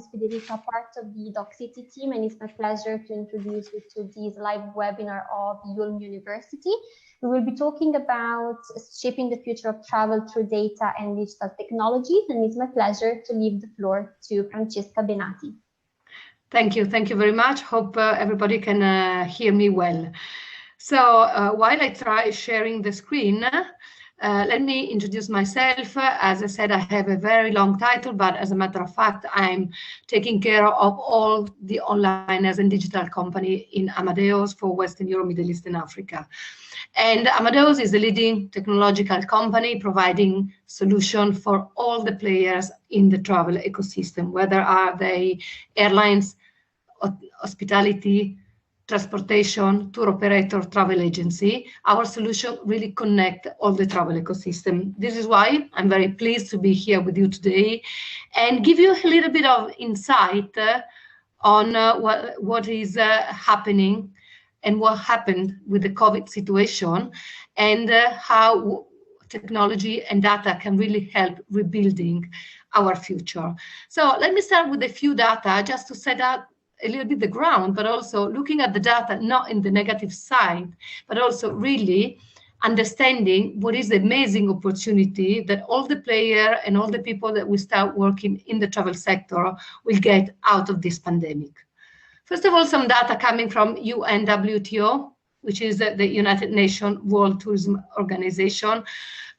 Federica, part of the Doc City team, and it's my pleasure to introduce you to this live webinar of YULM University. We will be talking about shaping the future of travel through data and digital technologies, and it's my pleasure to leave the floor to Francesca Benati. Thank you very much. Hope everybody can hear me well. So while I try sharing the screen, let me introduce myself. As I said, I have a very long title, but as a matter of fact, I'm taking care of all the online as a digital company in Amadeus for Western Europe, Middle East, and Africa. And Amadeus is a leading technological company providing solutions for all the players in the travel ecosystem, whether are they airlines, hospitality, transportation, tour operator, travel agency. Our solution really connect all the travel ecosystem. This is why I'm very pleased to be here with you today and give you a little bit of insight on what is happening and what happened with the COVID situation and how technology and data can really help rebuilding our future. So let me start with a few data just to set up a little bit the ground, but also looking at the data, not in the negative side, but also really understanding what is the amazing opportunity that all the players and all the people that will start working in the travel sector will get out of this pandemic. First of all, some data coming from UNWTO, which is the United Nations World Tourism Organization,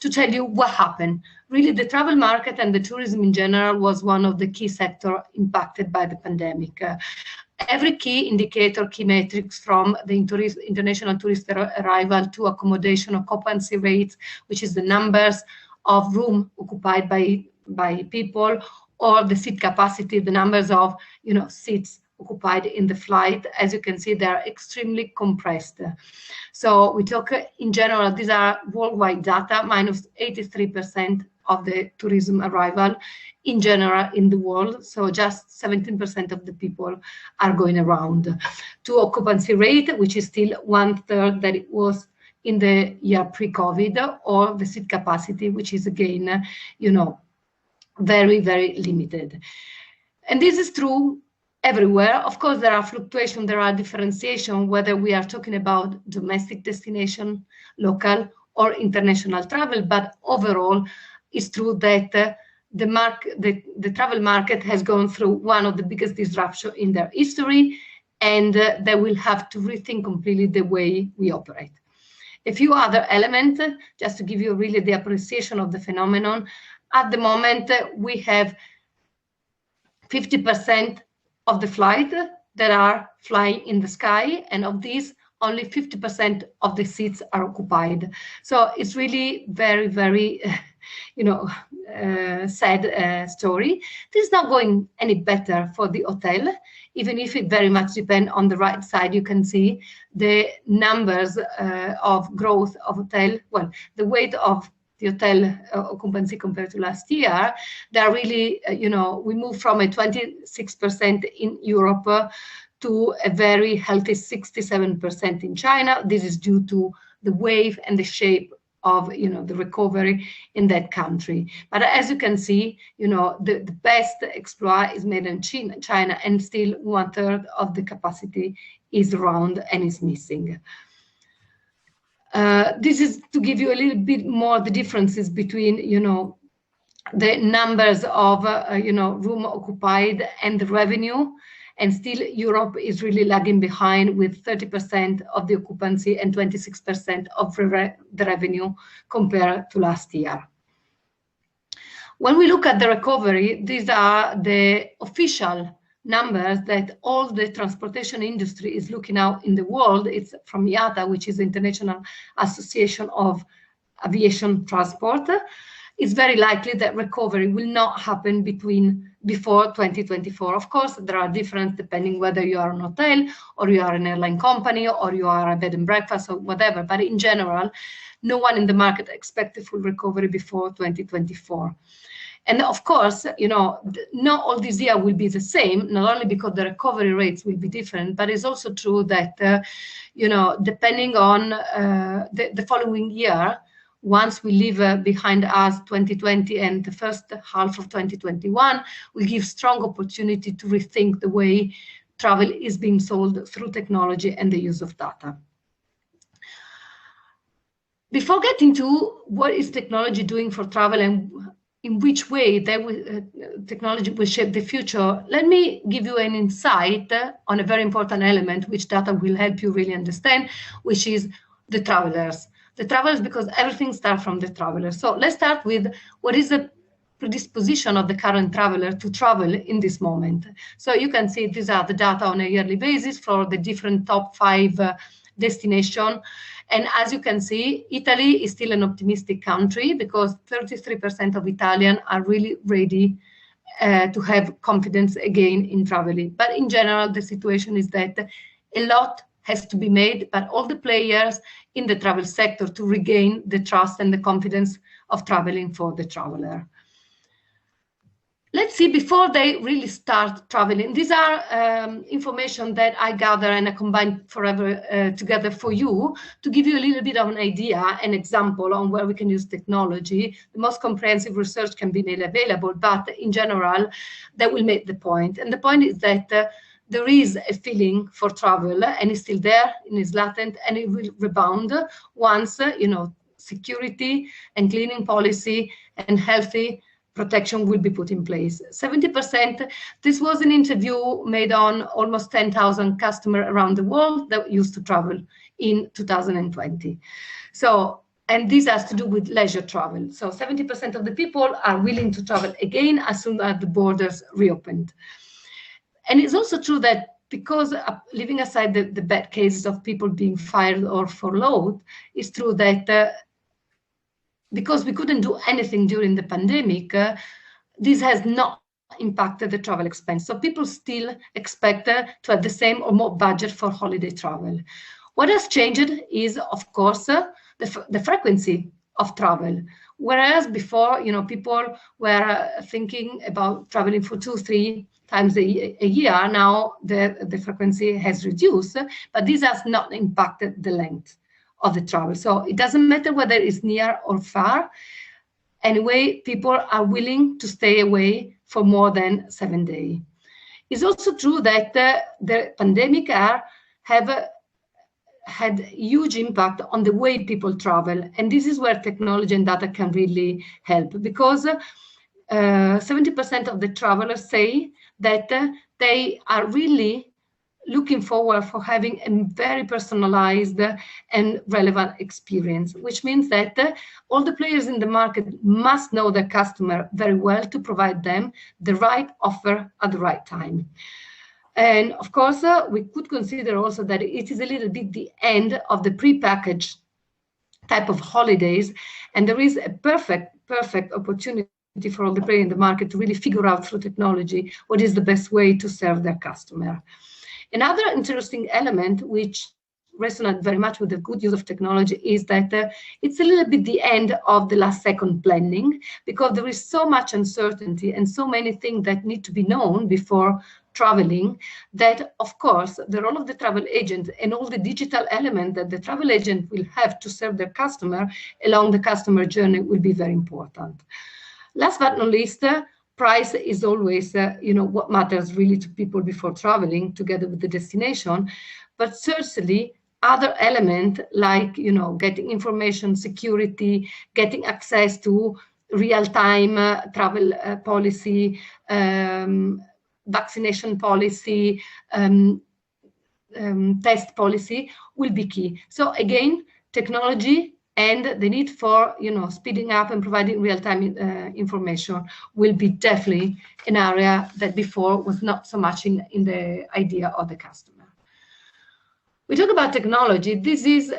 to tell you what happened. Really, the travel market and the tourism in general was one of the key sectors impacted by the pandemic. Every key indicator, key metrics from the international tourist arrival to accommodation occupancy rates, which is the numbers of rooms occupied by people, or the seat capacity, the numbers of seats occupied in the flight. As you can see, they are extremely compressed. So we talk in general, these are worldwide data, minus 83% of the tourism arrival in general in the world. So just 17% of the people are going around. To occupancy rate, which is still 1/3 that it was in the year pre-COVID, or the seat capacity, which is again, very, very limited. And this is true everywhere. Of course, there are fluctuations, there are differentiation, whether we are talking about domestic destination, local, or international travel. But overall, it's true that the travel market has gone through one of the biggest disruptions in their history, and they will have to rethink completely the way we operate. A few other elements, just to give you really the appreciation of the phenomenon. At the moment, we have 50% of the flight that are flying in the sky, and of these, only 50% of the seats are occupied. So it's really very, very, sad story. This is not going any better for the hotel, even if it very much depends. On the right side, you can see the numbers of growth of hotel. Well, the weight of the hotel occupancy compared to last year, they're really, we moved from a 26% in Europe to a very healthy 67% in China. This is due to the wave and the shape of, the recovery in that country. But as you can see, the best exploit is made in China, and still 1/3 of the capacity is around and is missing. This is to give you a little bit more the differences between, the numbers of, room occupied and the revenue. And still Europe is really lagging behind with 30% of the occupancy and 26% of the revenue compared to last year. When we look at the recovery, these are the official numbers that all the transportation industry is looking out in the world. It's from IATA, which is the International Association of Aviation Transport. It's very likely that recovery will not happen before 2024. Of course, there are differences depending whether you are an hotel or you are an airline company or you are a bed and breakfast or whatever. But in general, no one in the market expects a full recovery before 2024. And of course, not all this year will be the same, not only because the recovery rates will be different, but it's also true that, depending on the following year, once we leave behind us 2020 and the first half of 2021, will give strong opportunity to rethink the way travel is being sold through technology and the use of data. Before getting to what is technology doing for travel and in which way technology will shape the future, let me give you an insight on a very important element which data will help you really understand, which is the travelers. The travelers, because everything starts from the travelers. So let's start with what is the predisposition of the current traveler to travel in this moment. So you can see these are the data on a yearly basis for the different top 5 destinations. And as you can see, Italy is still an optimistic country because 33% of Italians are really ready to have confidence again in traveling. But in general, the situation is that a lot has to be made by all the players in the travel sector to regain the trust and the confidence of traveling for the traveler. Let's see, before they really start traveling, these are information that I gather and I combine together for you to give you a little bit of an idea, an example on where we can use technology. The most comprehensive research can be made available, but in general, that will make the point. And the point is that there is a feeling for travel and it's still there and it's latent and it will rebound once, security and cleaning policy and healthy protection will be put in place. 70%, this was an interview made on almost 10,000 customers around the world that used to travel in 2020. So, and this has to do with leisure travel. So 70% of the people are willing to travel again as soon as the borders reopened. And it's also true that because leaving aside the bad cases of people being fired or furloughed, it's true that because we couldn't do anything during the pandemic, this has not impacted the travel expense. So people still expect to have the same or more budget for holiday travel. What has changed is, of course, the frequency of travel. Whereas before, people were thinking about traveling for 2-3 times a year, now the frequency has reduced, but this has not impacted the length of the travel. So it doesn't matter whether it's near or far. Anyway, people are willing to stay away for more than 7 days. It's also true that the pandemic have had huge impact on the way people travel. And this is where technology and data can really help, because 70% of the travelers say that they are really looking forward for having a very personalized and relevant experience, which means that all the players in the market must know their customer very well to provide them the right offer at the right time. And of course, we could consider also that it is a little bit the end of the pre-packaged type of holidays, and there is a perfect opportunity for all the players in the market to really figure out through technology what is the best way to serve their customer. Another interesting element which resonates very much with the good use of technology is that it's a little bit the end of the last second planning, because there is so much uncertainty and so many things that need to be known before traveling, that of course the role of the travel agent and all the digital element that the travel agent will have to serve their customer along the customer journey will be very important. Last but not least, price is always what matters really to people before traveling, together with the destination, but certainly other elements like getting information, security, getting access to real-time travel policy, vaccination policy, test policy will be key. So again, technology and the need for speeding up and providing real-time information will be definitely an area that before was not so much in the idea of the customer. We talk about technology. This is,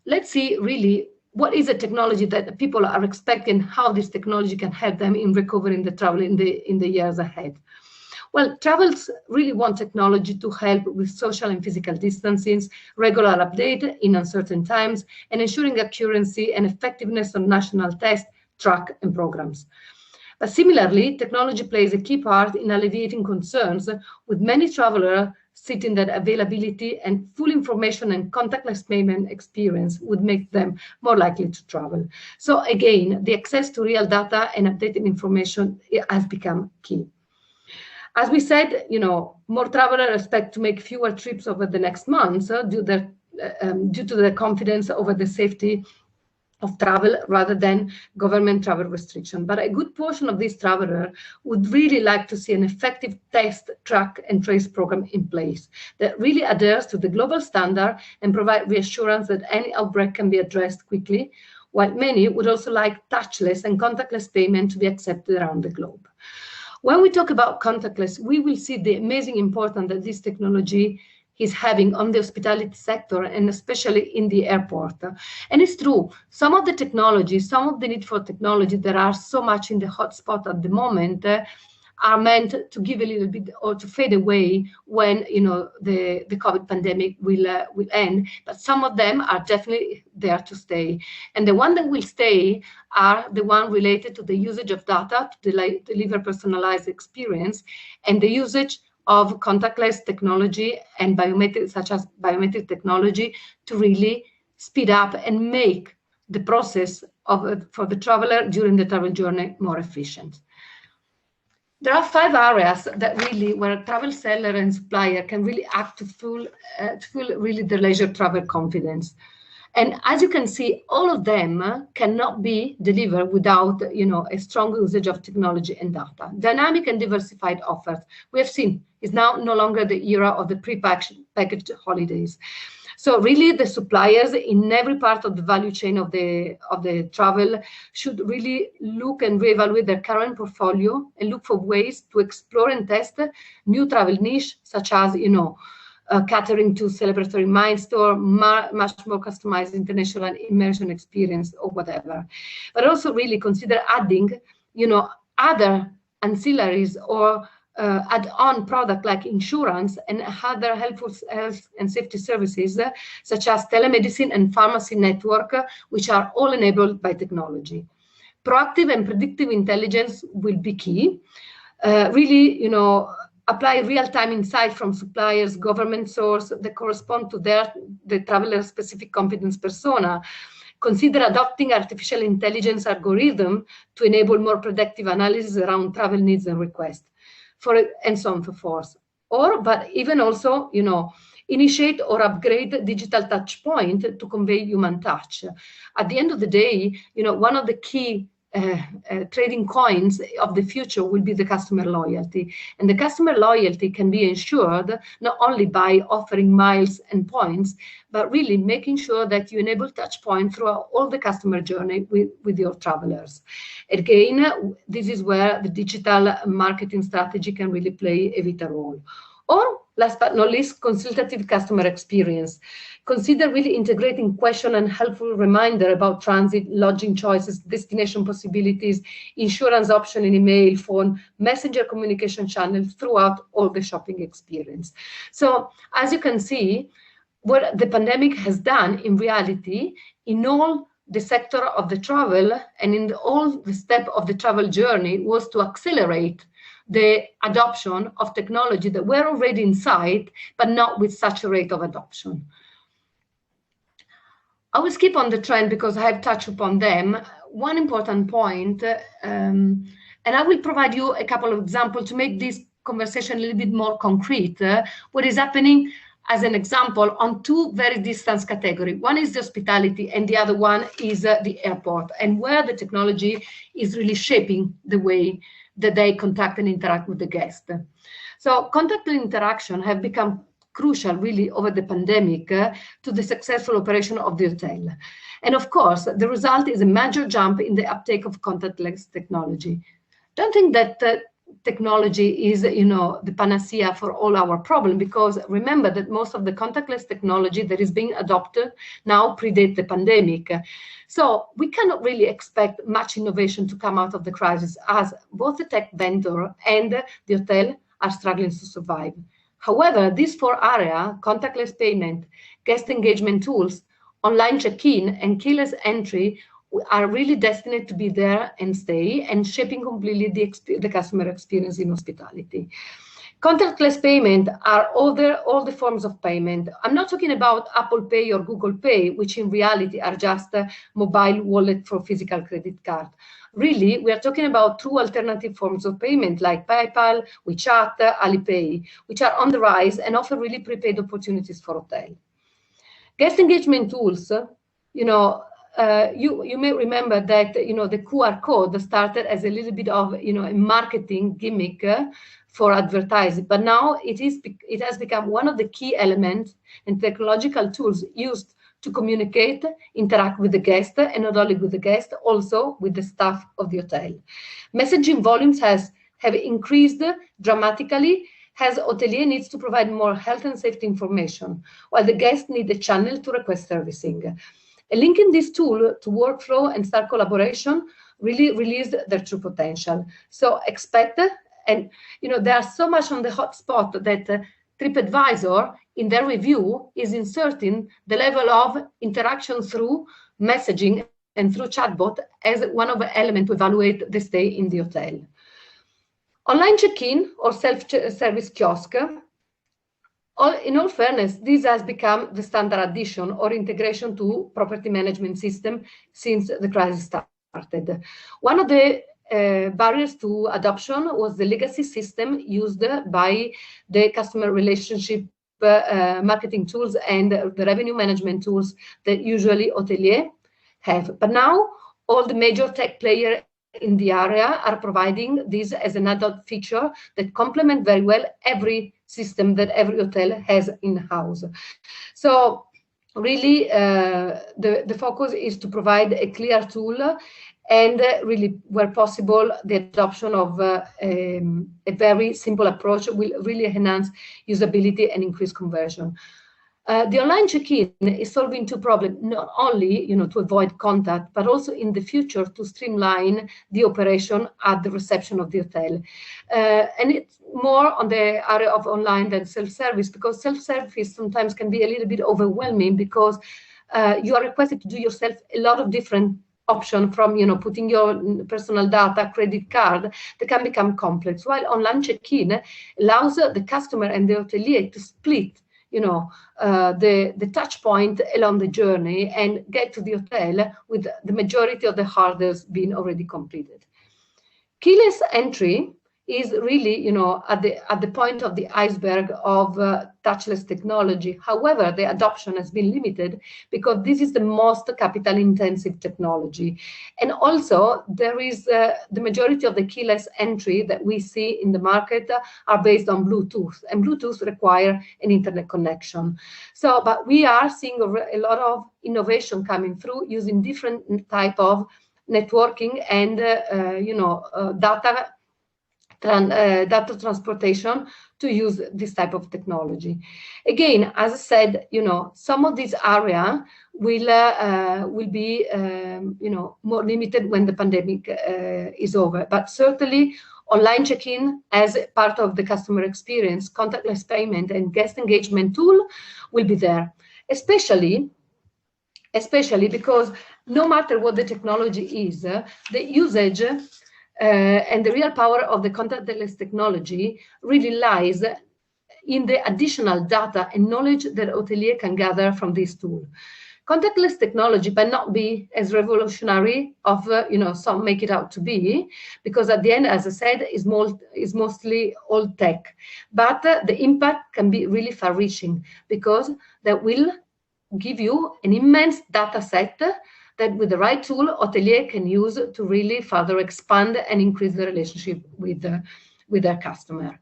let's see really what is the technology that the people are expecting, how this technology can help them in recovering the travel in the years ahead. Well, travels really want technology to help with social and physical distancing, regular update in uncertain times, and ensuring accuracy and effectiveness on national tests, track, and programs. But similarly, technology plays a key part in alleviating concerns, with many travelers sitting that availability and full information and contactless payment experience would make them more likely to travel. So again, the access to real data and updated information has become key. As we said, more travelers expect to make fewer trips over the next months due to the confidence over the safety of travel rather than government travel restriction. But a good portion of these travelers would really like to see an effective test, track, and trace program in place that really adheres to the global standard and provide reassurance that any outbreak can be addressed quickly, while many would also like touchless and contactless payment to be accepted around the globe. When we talk about contactless, we will see the amazing importance that this technology is having on the hospitality sector and especially in the airport. And it's true, some of the technology, some of the need for technology that are so much in the hotspot at the moment are meant to give a little bit or to fade away when the COVID pandemic will end. But some of them are definitely there to stay. And the one that will stay are the one related to the usage of data to deliver personalized experience and the usage of contactless technology and biometric, such as biometric technology, to really speed up and make the process for the traveler during the travel journey more efficient. There are 5 areas that really where travel seller and supplier can really act to full really the leisure travel confidence. And as you can see, all of them cannot be delivered without a strong usage of technology and data. Dynamic and diversified offers, we have seen, is now no longer the era of the pre-packaged holidays. So really the suppliers in every part of the value chain of the travel should really look and reevaluate their current portfolio and look for ways to explore and test new travel niche, such as catering to celebratory milestone, much more customized international immersion experience or whatever. But also really consider adding, other ancillaries or add-on product like insurance and other helpful health and safety services, such as telemedicine and pharmacy network, which are all enabled by technology. Proactive and predictive intelligence will be key. Really, apply real-time insight from suppliers, government source that correspond to the traveler specific competence persona. Consider adopting artificial intelligence algorithm to enable more predictive analysis around travel needs and requests, and so on and so forth. But even also, initiate or upgrade digital touch point to convey human touch. At the end of the day, one of the key trading coins of the future will be the customer loyalty. And the customer loyalty can be ensured not only by offering miles and points, but really making sure that you enable touch point throughout all the customer journey with your travelers. Again, this is where the digital marketing strategy can really play a vital role. Or last but not least, consultative customer experience. Consider really integrating question and helpful reminder about transit, lodging choices, destination possibilities, insurance option in email, phone, messenger communication channels throughout all the shopping experience. So as you can see, what the pandemic has done in reality, in all the sector of the travel and in all the step of the travel journey, was to accelerate the adoption of technology that were already in sight, but not with such a rate of adoption. I will skip on the trend because I have touched upon them. One important point, and I will provide you a couple of examples to make this conversation a little bit more concrete, what is happening as an example on 2 very distant categories. One is the hospitality and the other one is the airport, and where the technology is really shaping the way that they contact and interact with the guest. So contactless interaction have become crucial really over the pandemic to the successful operation of the hotel. And of course, the result is a major jump in the uptake of contactless technology. Don't think that technology is, the panacea for all our problems, because remember that most of the contactless technology that is being adopted now predate the pandemic. So we cannot really expect much innovation to come out of the crisis, as both the tech vendor and the hotel are struggling to survive. However, these 4 areas, contactless payment, guest engagement tools, online check-in, and keyless entry, are really destined to be there and stay and shaping completely the customer experience in hospitality. Contactless payment are all the forms of payment. I'm not talking about Apple Pay or Google Pay, which in reality are just a mobile wallet for physical credit card. Really, we are talking about true alternative forms of payment like PayPal, WeChat, Alipay, which are on the rise and offer really prepaid opportunities for hotel. Guest engagement tools, you may remember that the QR code started as a little bit of a marketing gimmick for advertising, but now it has become one of the key elements and technological tools used to communicate, interact with the guest, and not only with the guest, also with the staff of the hotel. Messaging volumes have increased dramatically as hotelier needs to provide more health and safety information, while the guests need a channel to request servicing. Linking this tool to workflow and staff collaboration really released their true potential. So expect, and they are so much on the hot spot that TripAdvisor, in their review, is inserting the level of interaction through messaging and through chatbot as one of the elements to evaluate the stay in the hotel. Online check-in or self-service kiosk. In all fairness, this has become the standard addition or integration to property management system since the crisis started. One of the barriers to adoption was the legacy system used by the customer relationship marketing tools and the revenue management tools that usually hoteliers have. But now all the major tech players in the area are providing this as an added feature that complement very well every system that every hotel has in-house. So really the focus is to provide a clear tool and really where possible the adoption of a very simple approach will really enhance usability and increase conversion. The online check-in is solving two problems, not only to avoid contact, but also in the future to streamline the operation at the reception of the hotel. And it's more on the area of online than self-service, because self-service sometimes can be a little bit overwhelming because you are requested to do yourself a lot of different options from putting your personal data, credit card, that can become complex. While online check-in allows the customer and the hotelier to split the touch point along the journey and get to the hotel with the majority of the hurdles being already completed. Keyless entry is really, at the point of the iceberg of touchless technology. However, the adoption has been limited because this is the most capital-intensive technology. And also, there is the majority of the keyless entry that we see in the market are based on Bluetooth, and Bluetooth require an internet connection. So, but we are seeing a lot of innovation coming through using different type of networking and, data transportation to use this type of technology. Again, as I said, some of these areas will be more limited when the pandemic is over. But certainly, online check-in as part of the customer experience, contactless payment, and guest engagement tool will be there, especially because no matter what the technology is, the usage and the real power of the contactless technology really lies in the additional data and knowledge that hotelier can gather from this tool. Contactless technology might not be as revolutionary of some make it out to be, because at the end, as I said, is mostly old tech. But the impact can be really far-reaching because that will give you an immense data set that with the right tool, hotelier can use to really further expand and increase the relationship with their customer.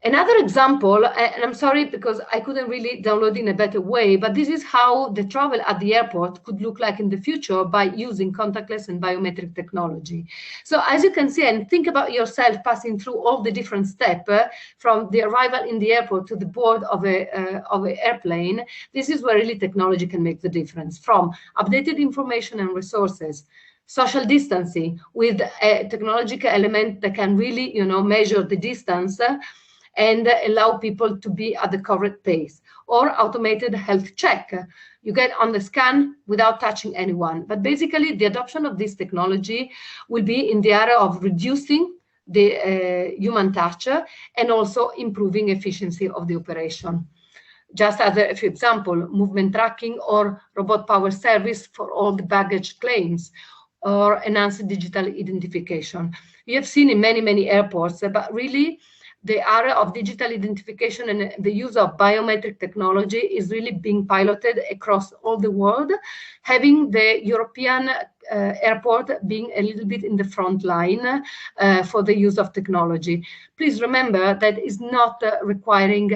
Another example, and I'm sorry because I couldn't really download in a better way, but this is how the travel at the airport could look like in the future by using contactless and biometric technology. So as you can see, and think about yourself passing through all the different steps from the arrival in the airport to the board of an airplane. This is where really technology can make the difference, from updated information and resources, social distancing with a technological element that can really measure the distance and allow people to be at the correct pace, or automated health check. You get on the scan without touching anyone. But basically, the adoption of this technology will be in the area of reducing the human touch, and also improving efficiency of the operation. Just as a few examples, movement tracking or robot power service for all the baggage claims, or enhanced digital identification. We have seen in many, many airports, but really the area of digital identification and the use of biometric technology is really being piloted across all the world, having the European airport being a little bit in the front line for the use of technology. Please remember that it's not requiring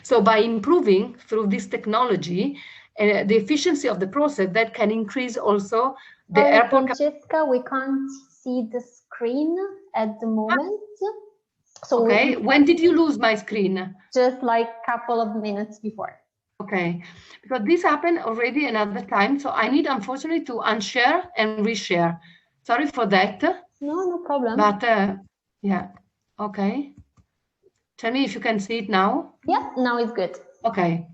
so by improving through this technology the efficiency of the process, that can increase also the airport. Francesca, we can't see the screen at the moment. So okay, when did you lose my screen? Just like a couple of minutes before. Okay, because this happened already another time, so I need unfortunately to unshare and reshare. Sorry for that. No problem. But yeah, okay. Tell me if you can see it now. Yeah, now it's good. Okay.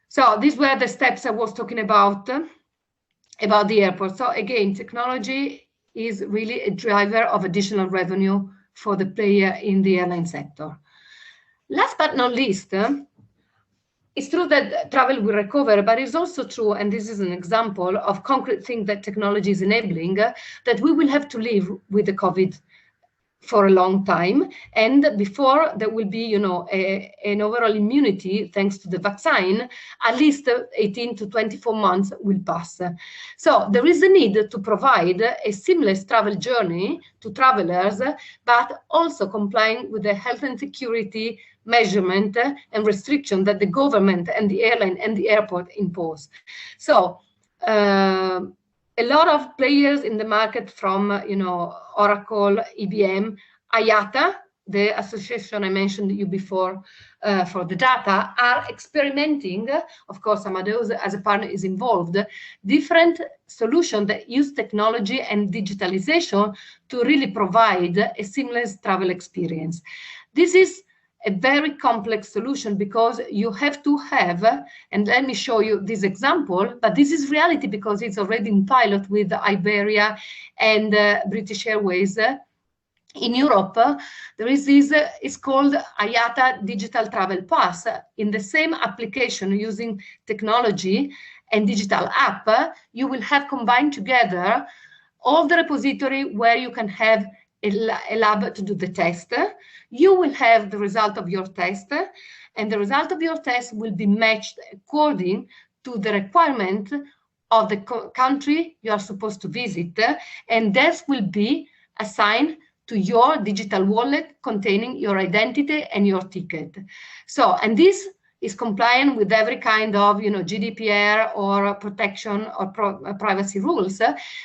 So these were the steps I was talking about the airport. So again, technology is really a driver of additional revenue for the player in the airline sector. Last but not least, it's true that travel will recover, but it's also true, and this is an example of concrete thing that technology is enabling, that we will have to live with the COVID for a long time, and before there will be, you know, an overall immunity thanks to the vaccine, at least 18 to 24 months will pass. So there is a need to provide a seamless travel journey to travelers, but also complying with the health and security measurement and restriction that the government and the airline and the airport impose. So a lot of players in the market, from you know, Oracle, IBM, IATA, the association I mentioned you before for the data, are experimenting. Of course, Amadeus as a partner is involved. Different solutions that use technology and digitalization to really provide a seamless travel experience. This is a very complex solution because you have to have, and let me show you this example, but this is reality because it's already in pilot with Iberia and British Airways. In Europe, there is this, it's called IATA Digital Travel Pass. In the same application using technology and digital app, you will have combined together all the repository where you can have a lab to do the test. You will have the result of your test, and the result of your test will be matched according to the requirement of the country you are supposed to visit, and this will be assigned to your digital wallet containing your identity and your ticket. So, and this is compliant with every kind of, you know, GDPR or protection or privacy rules.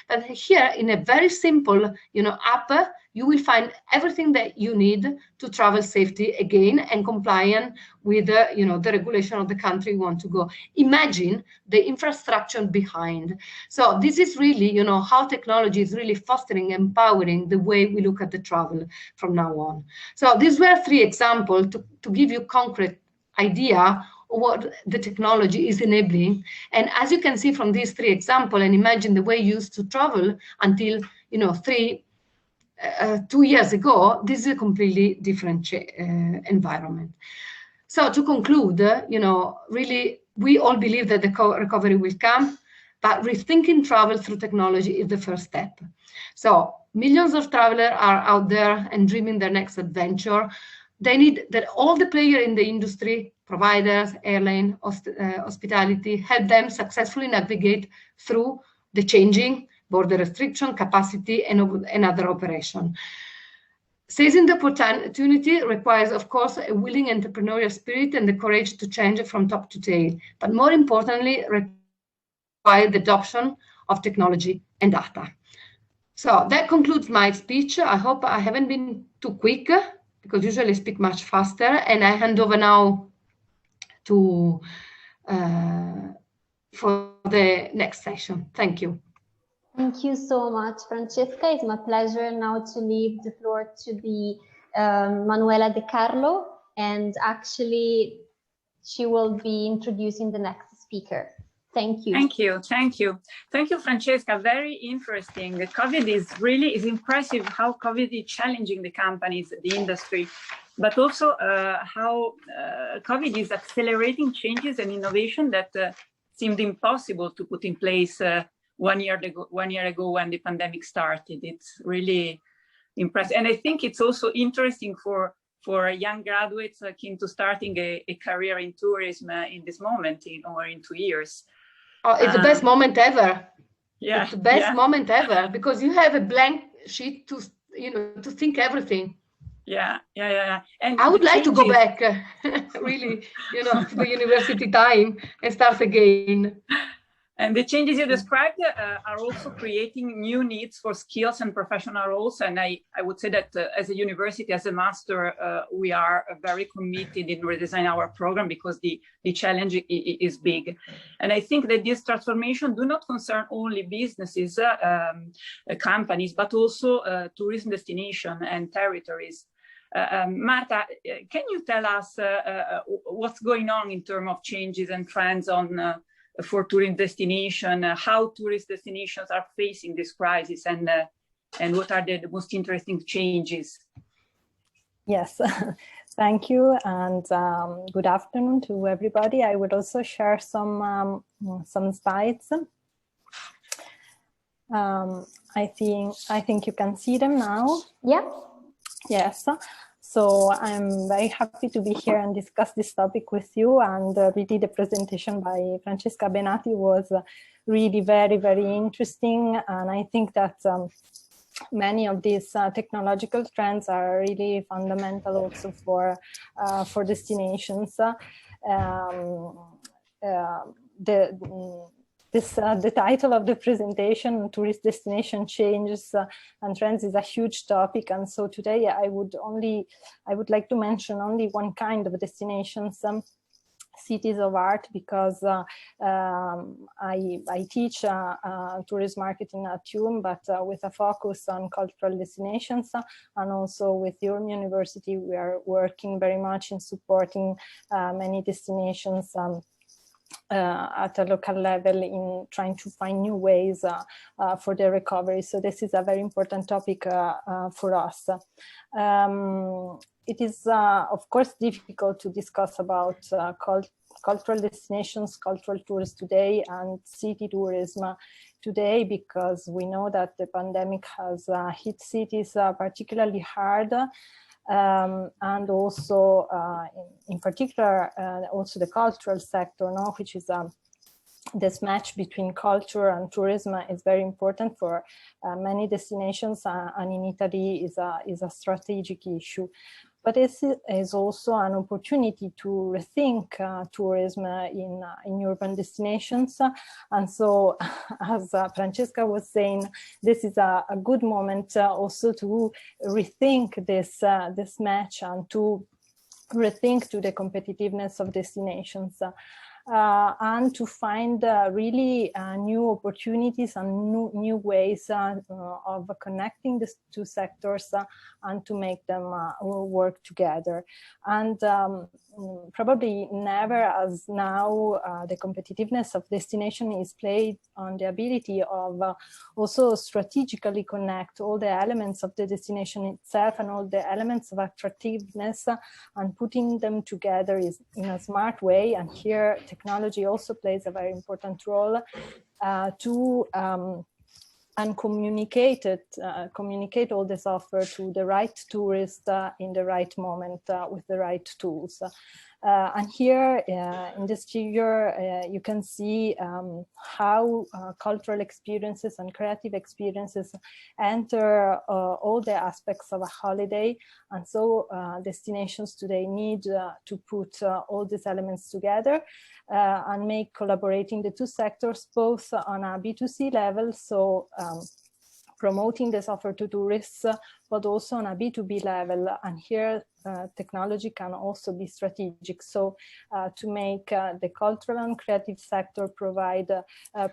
But here, in a very simple, you know, app, you will find everything that you need to travel safety again and compliant with you know, the regulation of the country you want to go. Imagine the infrastructure behind. So this is really, you know, how technology is really fostering, empowering the way we look at the travel from now on. So these were 3 examples to give you concrete idea of what the technology is enabling. And as you can see from these 3 examples, and imagine the way you used to travel until, you know, 2 years ago, this is a completely different environment. So to conclude, you know, really, we all believe that the recovery will come, but rethinking travel through technology is the first step. So millions of travelers are out there and dreaming their next adventure. They need that all the players in the industry, providers, airline, hospitality, help them successfully navigate through the changing border restriction, capacity, and other operation. Seizing the opportunity requires, of course, a willing entrepreneurial spirit and the courage to change from top to tail. But more importantly, require the adoption of technology and data. So that concludes my speech. I hope I haven't been too quick, because usually I speak much faster, and I hand over now to for the next session. Thank you. Thank you so much, Francesca. It's my pleasure now to leave the floor to the Manuela De Carlo, and actually she will be introducing the next speaker. Thank you. Thank you. Thank you. Thank you, Francesca. Very interesting. COVID is impressive how COVID is challenging the companies, the industry, but also how COVID is accelerating changes and innovation that seemed impossible to put in place 1 year ago when the pandemic started. It's really impressive. And I think it's also interesting for young graduates keen to starting a career in tourism in this moment or in 2 years. Oh, it's the best moment ever. Yeah, it's the best moment ever, because you have a blank sheet to think everything. Yeah. And I would like to go back, really, to the university time and start again. And the changes you described are also creating new needs for skills and professional roles. And I would say that as a university, as a master, we are very committed in redesigning our program because the challenge is big. And I think that this transformation do not concern only businesses, companies, but also tourism destination and territories. Marta, can you tell us what's going on in terms of changes and trends for tourism destination, how tourist destinations are facing this crisis, and what are the most interesting changes? Yes, thank you, and good afternoon to everybody. I would also share some slides. I think you can see them now. Yeah. Yes. So I'm very happy to be here and discuss this topic with you. And really the presentation by Francesca Benati was really very, very interesting. And I think that many of these technological trends are really fundamental also for destinations. The title of the presentation, Tourist Destination Changes and Trends, is a huge topic. And so today I would like to mention only one kind of destinations, cities of art, because I teach tourism marketing at YULM, but with a focus on cultural destinations. And also with YULM University, we are working very much in supporting many destinations at a local level in trying to find new ways for their recovery. So this is a very important topic for us. It is, of course, difficult to discuss about cultural destinations, cultural tours today, and city tourism today, because we know that the pandemic has hit cities particularly hard. And also, in particular, also the cultural sector, which is this match between culture and tourism is very important for many destinations, and in Italy is a strategic issue. But it is also an opportunity to rethink tourism in urban destinations. And so, as Francesca was saying, this is a good moment also to rethink this match and to rethink to the competitiveness of destinations. And to find really new opportunities and new ways of connecting the two sectors and to make them work together. And probably never as now the competitiveness of destination is played on the ability of also strategically connect all the elements of the destination itself and all the elements of attractiveness and putting them together in a smart way. And here technology also plays a very important role to communicate all this offer to the right tourist in the right moment with the right tools. And here in this figure, you can see how cultural experiences and creative experiences enter all the aspects of a holiday. And so destinations today need to put all these elements together and make collaborating the two sectors both on a B2C level, so promoting this offer to tourists, but also on a B2B level. And here technology can also be strategic. So to make the cultural and creative sector provide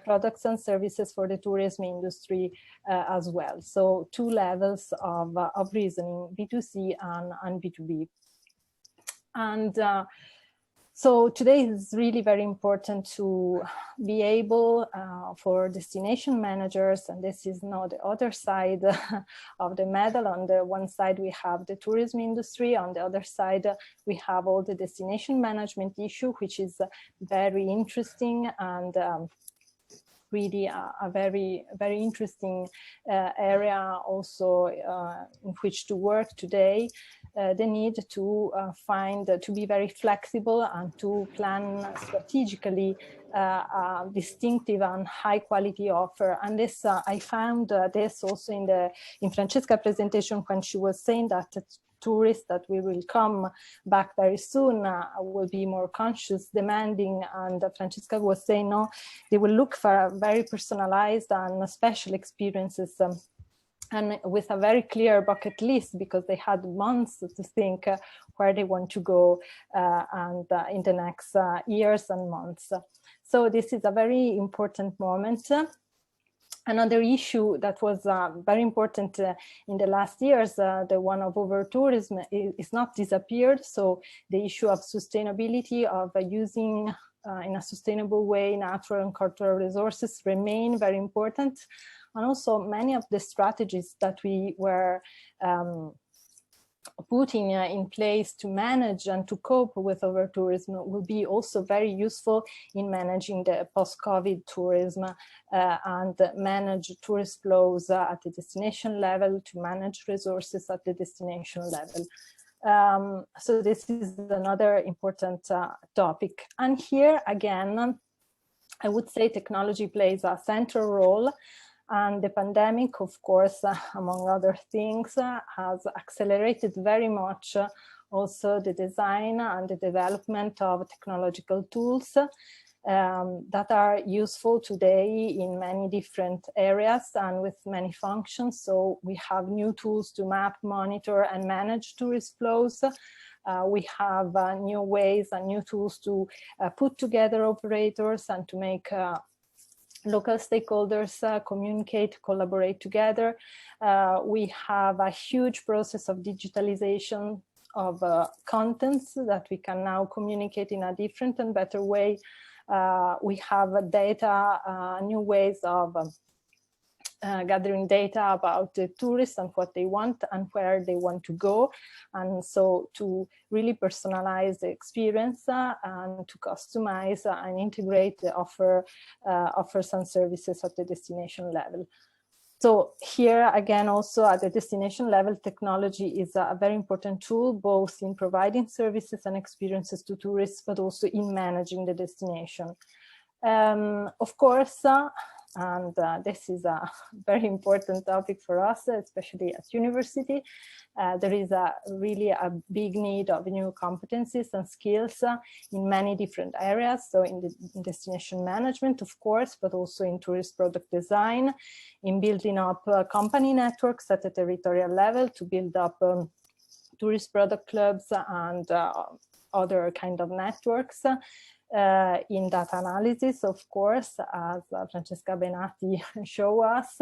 products and services for the tourism industry as well. So two levels of reasoning, B2C and B2B. And so today is really very important to be able for destination managers, and this is now the other side of the medal. On the one side, we have the tourism industry. On the other side, we have all the destination management issue, which is very interesting and really a very, very interesting area also in which to work today. The need to to be very flexible and to plan strategically a distinctive and high quality offer. And this, I found this also in Francesca's presentation when she was saying that tourists that we will come back very soon will be more conscious, demanding, and Francesca was saying, no, they will look for very personalized and special experiences and with a very clear bucket list, because they had months to think where they want to go and in the next years and months. So this is a very important moment. Another issue that was very important in the last years, the one of over-tourism, is not disappeared. So the issue of sustainability, of using in a sustainable way natural and cultural resources remain very important. And also many of the strategies that we were putting in place to manage and to cope with over-tourism will be also very useful in managing the post-COVID tourism and manage tourist flows at the destination level, to manage resources at the destination level. So this is another important topic. And here again, I would say technology plays a central role. And the pandemic, of course, among other things, has accelerated very much also the design and the development of technological tools that are useful today in many different areas and with many functions. So we have new tools to map, monitor, and manage tourist flows. We have new ways and new tools to put together operators and to make local stakeholders communicate, collaborate together. We have a huge process of digitalization of contents that we can now communicate in a different and better way. We have data, new ways of gathering data about the tourists and what they want and where they want to go. And so to really personalize the experience and to customize and integrate the offers and services at the destination level. So here again, also at the destination level, technology is a very important tool, both in providing services and experiences to tourists, but also in managing the destination. Of course, and this is a very important topic for us, especially at university. There is really a big need of new competencies and skills in many different areas. So in the destination management, of course, but also in tourist product design, in building up company networks at the territorial level to build up tourist product clubs and other kind of networks. In data analysis, of course, as Francesca Benatti showed us,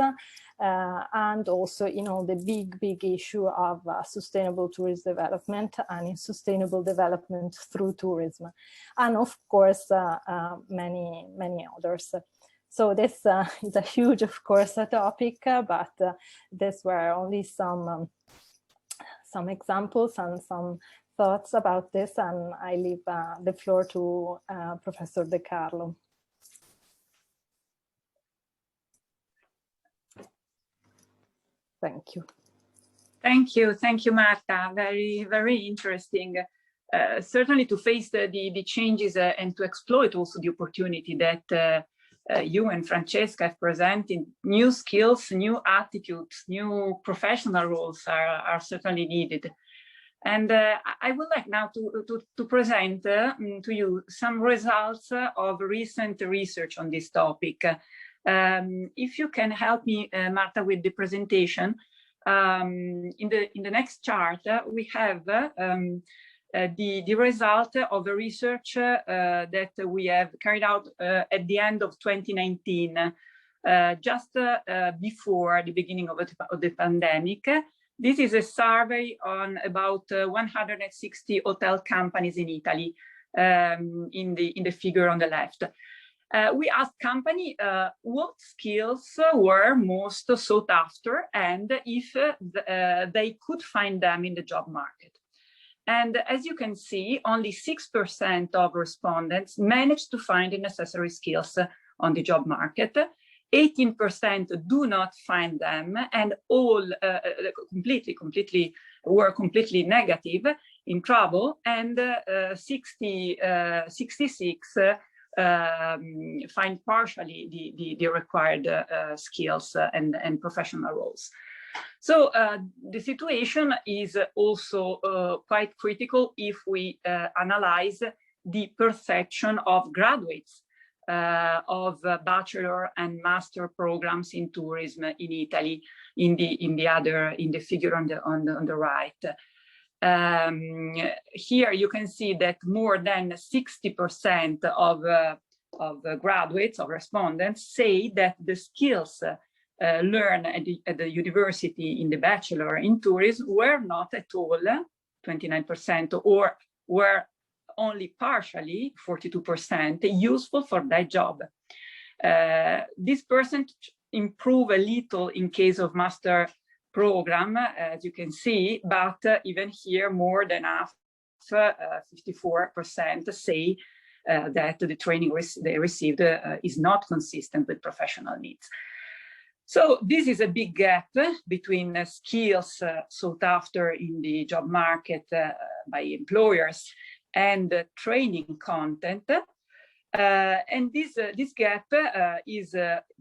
and also in all the big issue of sustainable tourism development and in sustainable development through tourism, and of course many others. So this is a huge, of course, topic, but these were only some examples and some thoughts about this, and I leave the floor to Professor De Carlo. Thank you. Thank you, Marta. Very interesting. Certainly to face the changes and to exploit also the opportunity that you and Francesca have presented. New skills, new attitudes, new professional roles are certainly needed. And I would like now to present to you some results of recent research on this topic. If you can help me, Marta, with the presentation, in the next chart, we have the result of the research that we have carried out at the end of 2019, just before the beginning of the pandemic. This is a survey on about 160 hotel companies in Italy, in the figure on the left. We asked company what skills were most sought after and if they could find them in the job market. And as you can see, only 6% of respondents managed to find the necessary skills on the job market. 18% do not find them, and all were completely negative, in trouble, and 66 find partially the required skills and professional roles. So the situation is also quite critical if we analyze the perception of graduates of bachelor and master programs in tourism in Italy, in the figure on the right. Here you can see that more than 60% of graduates, of respondents, say that the skills learned at the university in the bachelor in tourism were not at all, 29%, or were only partially, 42%, useful for that job. This percentage improved a little in case of master program, as you can see, but even here more than half, 54% say that the training they received is not consistent with professional needs. So this is a big gap between skills sought after in the job market by employers and training content. And this gap is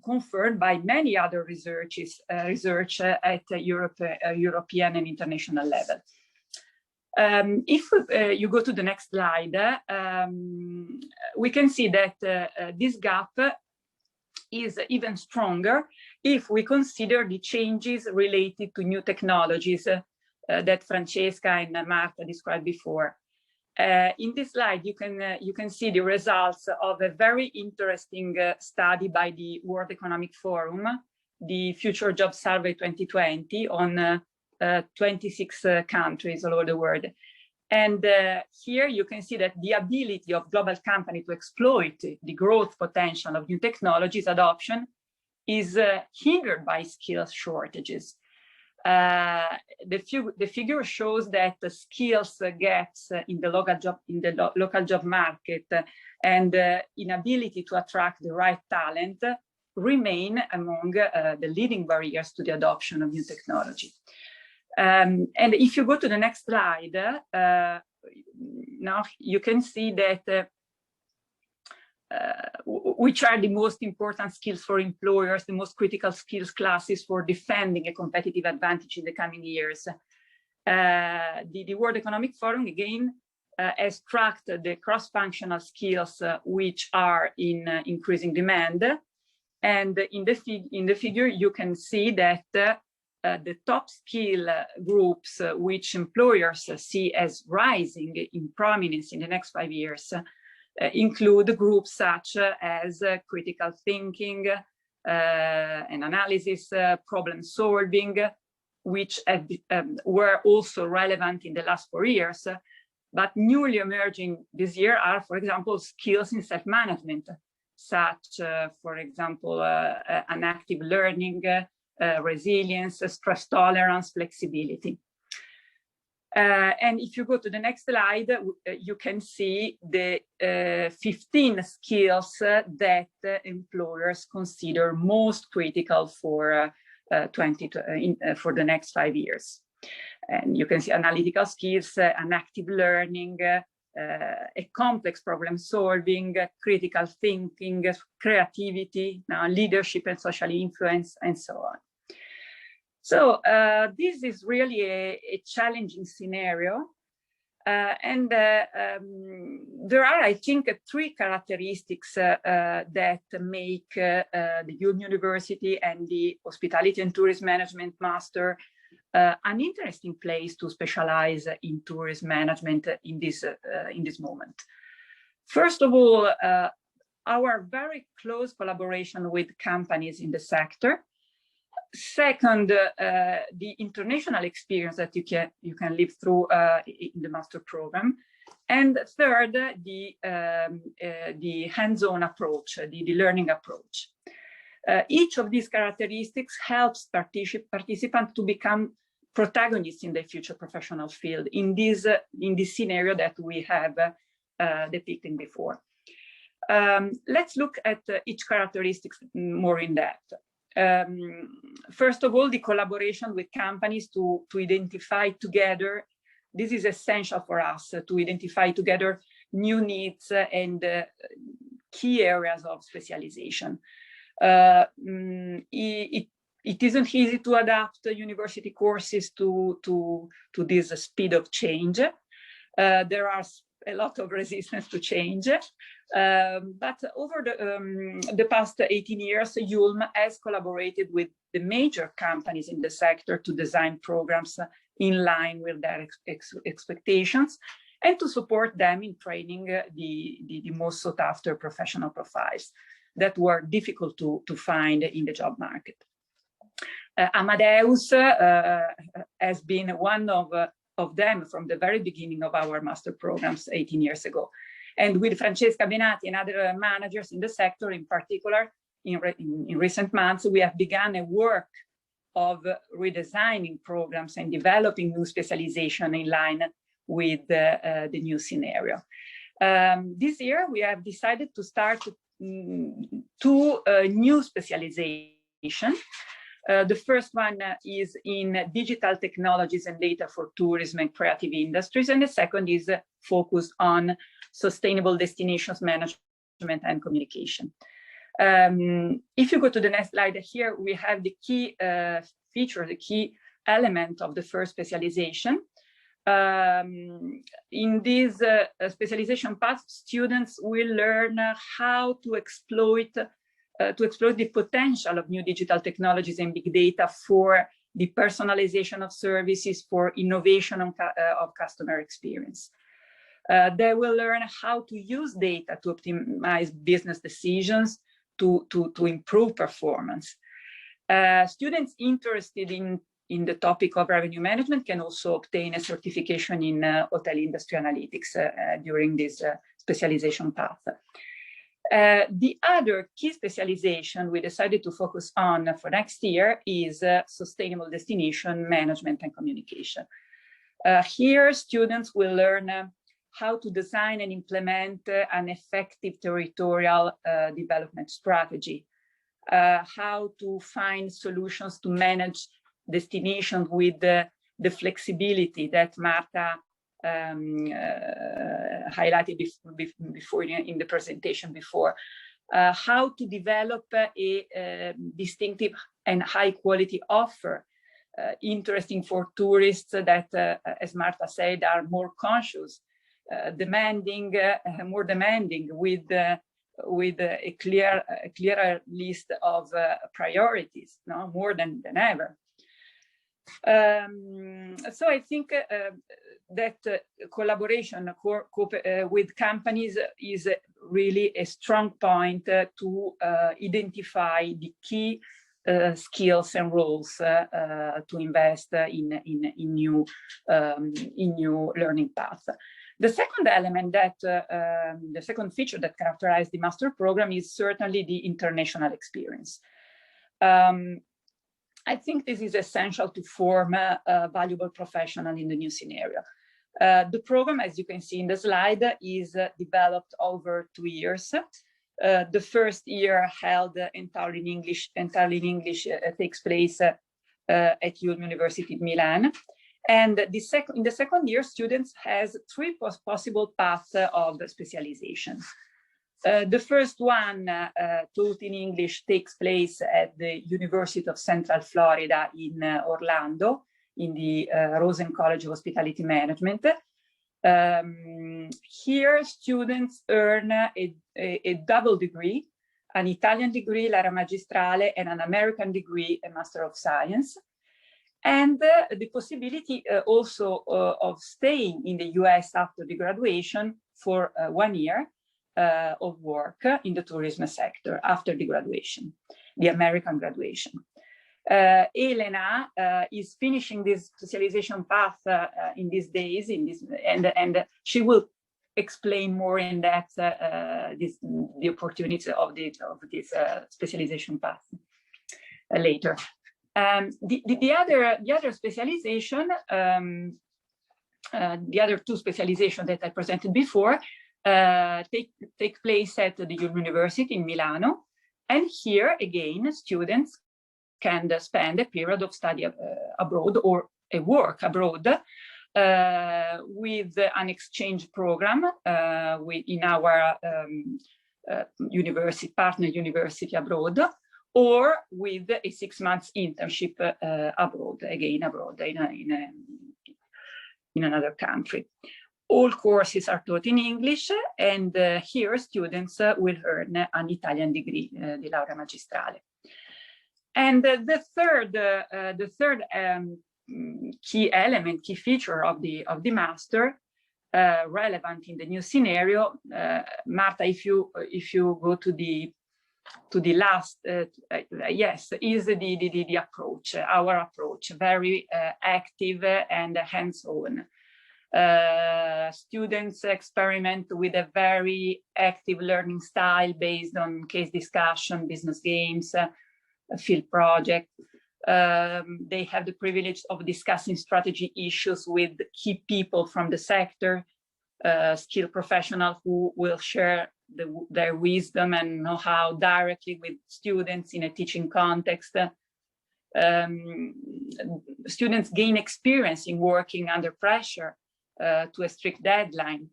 confirmed by many other research at European and international level. If you go to the next slide, we can see that this gap is even stronger if we consider the changes related to new technologies that Francesca and Marta described before. In this slide, you can see the results of a very interesting study by the World Economic Forum, the Future Job Survey 2020, on 26 countries all over the world. And here you can see that the ability of global companies to exploit the growth potential of new technologies adoption is hindered by skills shortages. The figure shows that the skills gaps in the local job market and inability to attract the right talent remain among the leading barriers to the adoption of new technology. And if you go to the next slide, now you can see that which are the most important skills for employers, the most critical skills classes for defending a competitive advantage in the coming years. The World Economic Forum, again, has tracked the cross-functional skills which are in increasing demand. And in the figure, you can see that the top skill groups which employers see as rising in prominence in the next 5 years include groups such as critical thinking and analysis, problem solving, which were also relevant in the last 4 years, but newly emerging this year are, for example, skills in self-management, such, for example, an active learning, resilience, stress tolerance, flexibility. And if you go to the next slide, you can see the 15 skills that employers consider most critical for for the next 5 years. And you can see analytical skills, an active learning, a complex problem solving, critical thinking, creativity, leadership and social influence, and so on. So this is really a challenging scenario. There are, I think, three characteristics that make the YULM University and the Hospitality and Tourism Management Master an interesting place to specialize in tourism management in this moment. First of all, our very close collaboration with companies in the sector. Second, the international experience that you can live through in the master program. And third, the hands-on approach, the learning approach. Each of these characteristics helps participants to become protagonists in the future professional field in this scenario that we have depicted before. Let's look at each characteristics more in depth. First of all, the collaboration with companies to identify together. This is essential for us to identify together new needs and key areas of specialization. It isn't easy to adapt university courses to this speed of change. There are a lot of resistance to change. But over the past 18 years, YULM has collaborated with the major companies in the sector to design programs in line with their expectations and to support them in training the most sought after professional profiles that were difficult to find in the job market. Amadeus has been one of them from the very beginning of our master programs 18 years ago. And with Francesca Benati and other managers in the sector, in particular, in recent months, we have begun a work of redesigning programs and developing new specialization in line with the new scenario. This year, we have decided to start two new specializations. The first one is in digital technologies and data for tourism and creative industries, and the second is focused on sustainable destinations management and communication. If you go to the next slide here, we have the key feature, the key element of the first specialization. In this specialization path, students will learn how to exploit the potential of new digital technologies and big data for the personalization of services, for innovation of customer experience. They will learn how to use data to optimize business decisions, to improve performance. Students interested in the topic of revenue management can also obtain a certification in hotel industry analytics during this specialization path. The other key specialization we decided to focus on for next year is sustainable destination management and communication. Here, students will learn how to design and implement an effective territorial development strategy, how to find solutions to manage destinations with the flexibility that Marta highlighted before in the presentation before, how to develop a distinctive and high quality offer, interesting for tourists that, as Marta said, are more conscious, more demanding with a clearer list of priorities, no, more than ever. So I think that collaboration with companies is really a strong point to identify the key skills and roles to invest in new learning paths. The second element the second feature that characterized the master program is certainly the international experience. I think this is essential to form a valuable professional in the new scenario. The program, as you can see in the slide, is developed over 2 years. The first year held entirely in English takes place at YULM University Milan. And in the second year, students has 3 possible paths of specialization. The first one, taught in English, takes place at the University of Central Florida in Orlando, in the Rosen College of Hospitality Management. Here, students earn a double degree, an Italian degree, laurea magistrale, and an American degree, a Master of Science. And the possibility also of staying in the US after the graduation for 1 year of work in the tourism sector after the graduation, the American graduation. Elena is finishing this specialization path in these days, and she will explain more in depth the opportunities of this specialization path later. The other specialization, the other two specializations that I presented before, take place at the University in Milano, and here again students can spend a period of study abroad or a work abroad with an exchange program in our partner university abroad, or with a 6 months internship abroad in another country. All courses are taught in English, and here students will earn an Italian degree, the laurea magistrale. And the third key element, key feature of the master, relevant in the new scenario, Marta, if you go to the last, yes, is the approach, our approach, very active and hands-on. Students experiment with a very active learning style based on case discussion, business games, field project. They have the privilege of discussing strategy issues with key people from the sector, skilled professionals who will share their wisdom and know-how directly with students in a teaching context. Students gain experience in working under pressure to a strict deadline,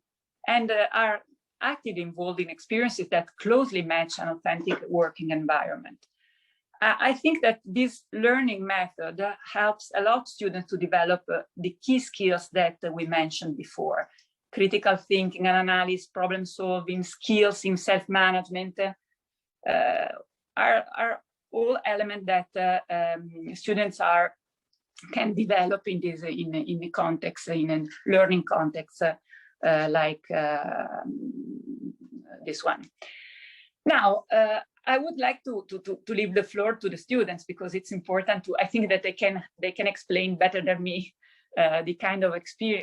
and are actively involved in experiences that closely match an authentic working environment. I think that this learning method helps a lot students to develop the key skills that we mentioned before: critical thinking and analysis, problem solving, skills in self-management, are all elements that students can develop in the context, in a learning context like this one. Now, I would like to leave the floor to the students, because it's important to, I think that they can explain better than me the kind of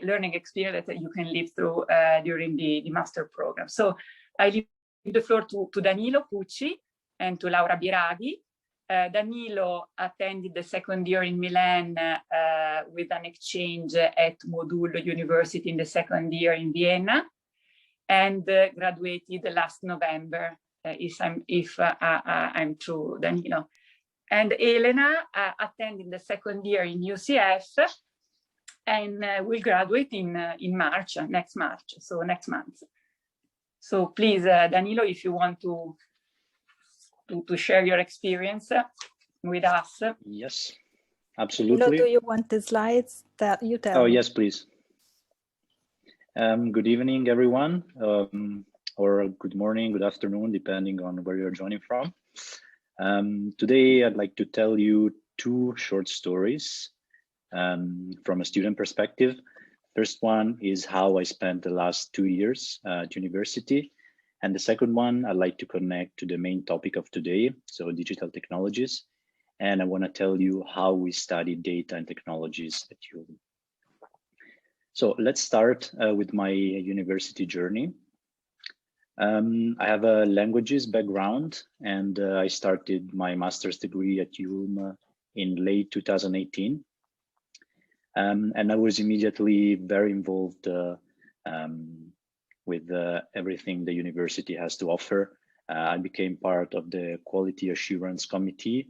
learning experience that you can live through during the master program. So I leave the floor to Danilo Pucci and to Laura Biraghi. Danilo attended the second year in Milan with an exchange at Modulo University in the second year in Vienna, and graduated last November, if I'm true, Danilo. And Elena attended the second year in UCF, and will graduate in March, next March, so next month. So please, Danilo, if you want to share your experience with us. Yes, absolutely. Do you want the slides that you tell? Oh, yes, please. Good evening, everyone, or good morning, good afternoon, depending on where you're joining from. Today, I'd like to tell you two short stories from a student perspective. First one is how I spent the last 2 years at university. And the second one, I'd like to connect to the main topic of today, so digital technologies. And I want to tell you how we study data and technologies at ULM. So let's start with my university journey. I have a languages background, and I started my master's degree at ULM in late 2018. And I was immediately very involved with everything the university has to offer. I became part of the Quality Assurance Committee,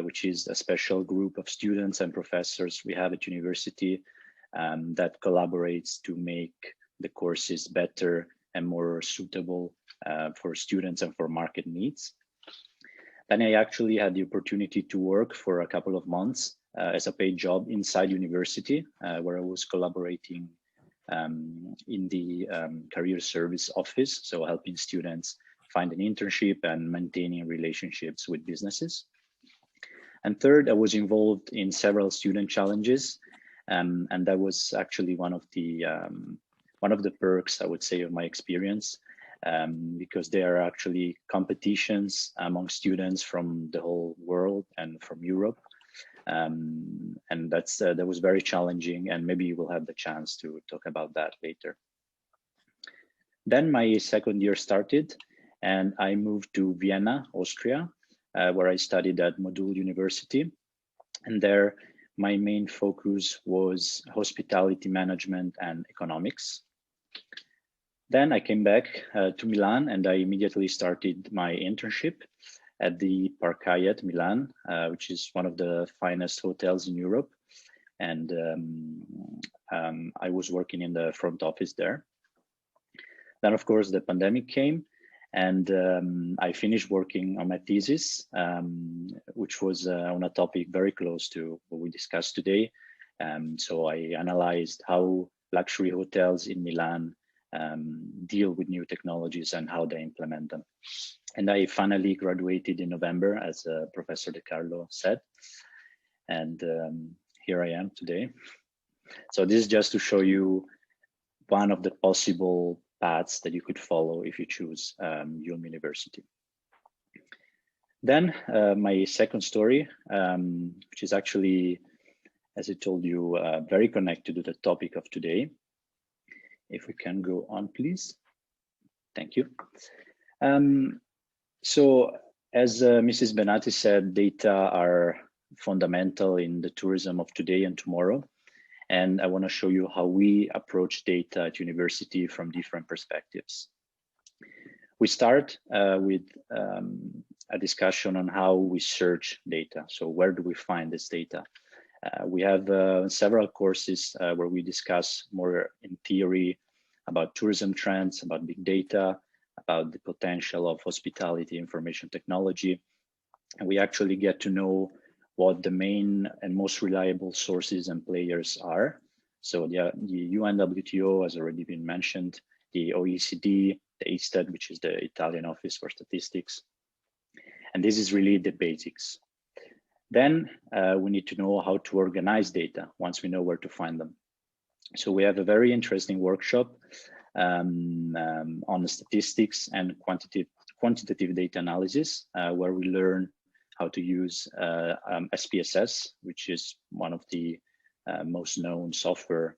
which is a special group of students and professors we have at university that collaborates to make the courses better and more suitable for students and for market needs. Then I actually had the opportunity to work for a couple of months as a paid job inside university, where I was collaborating in the career service office, so helping students find an internship and maintaining relationships with businesses. And third, I was involved in several student challenges, and that was actually one of the perks, I would say, of my experience, because they are actually competitions among students from the whole world and from Europe. And that was very challenging, and maybe we'll have the chance to talk about that later. Then my second year started, and I moved to Vienna, Austria, where I studied at Modul University. And there, my main focus was hospitality management and economics. Then I came back to Milan, and I immediately started my internship at the Park Hyatt Milan, which is one of the finest hotels in Europe. And I was working in the front office there. Then, of course, the pandemic came, and I finished working on my thesis, which was on a topic very close to what we discussed today. So I analyzed how luxury hotels in Milan deal with new technologies and how they implement them. And I finally graduated in November, as Professor De Carlo said. And here I am today. So this is just to show you one of the possible paths that you could follow if you choose YULM University. Then my second story, which is actually, as I told you, very connected to the topic of today. If we can go on, please. Thank you. So as Mrs. Benati said, data are fundamental in the tourism of today and tomorrow. And I want to show you how we approach data at university from different perspectives. We start with a discussion on how we search data. So where do we find this data? We have several courses where we discuss more in theory about tourism trends, about big data, about the potential of hospitality information technology. And we actually get to know what the main and most reliable sources and players are. So the UNWTO has already been mentioned, the OECD, the ISTAT, which is the Italian Office for Statistics. And this is really the basics. Then we need to know how to organize data once we know where to find them. So we have a very interesting workshop on the statistics and quantitative data analysis, where we learn how to use SPSS, which is one of the most known software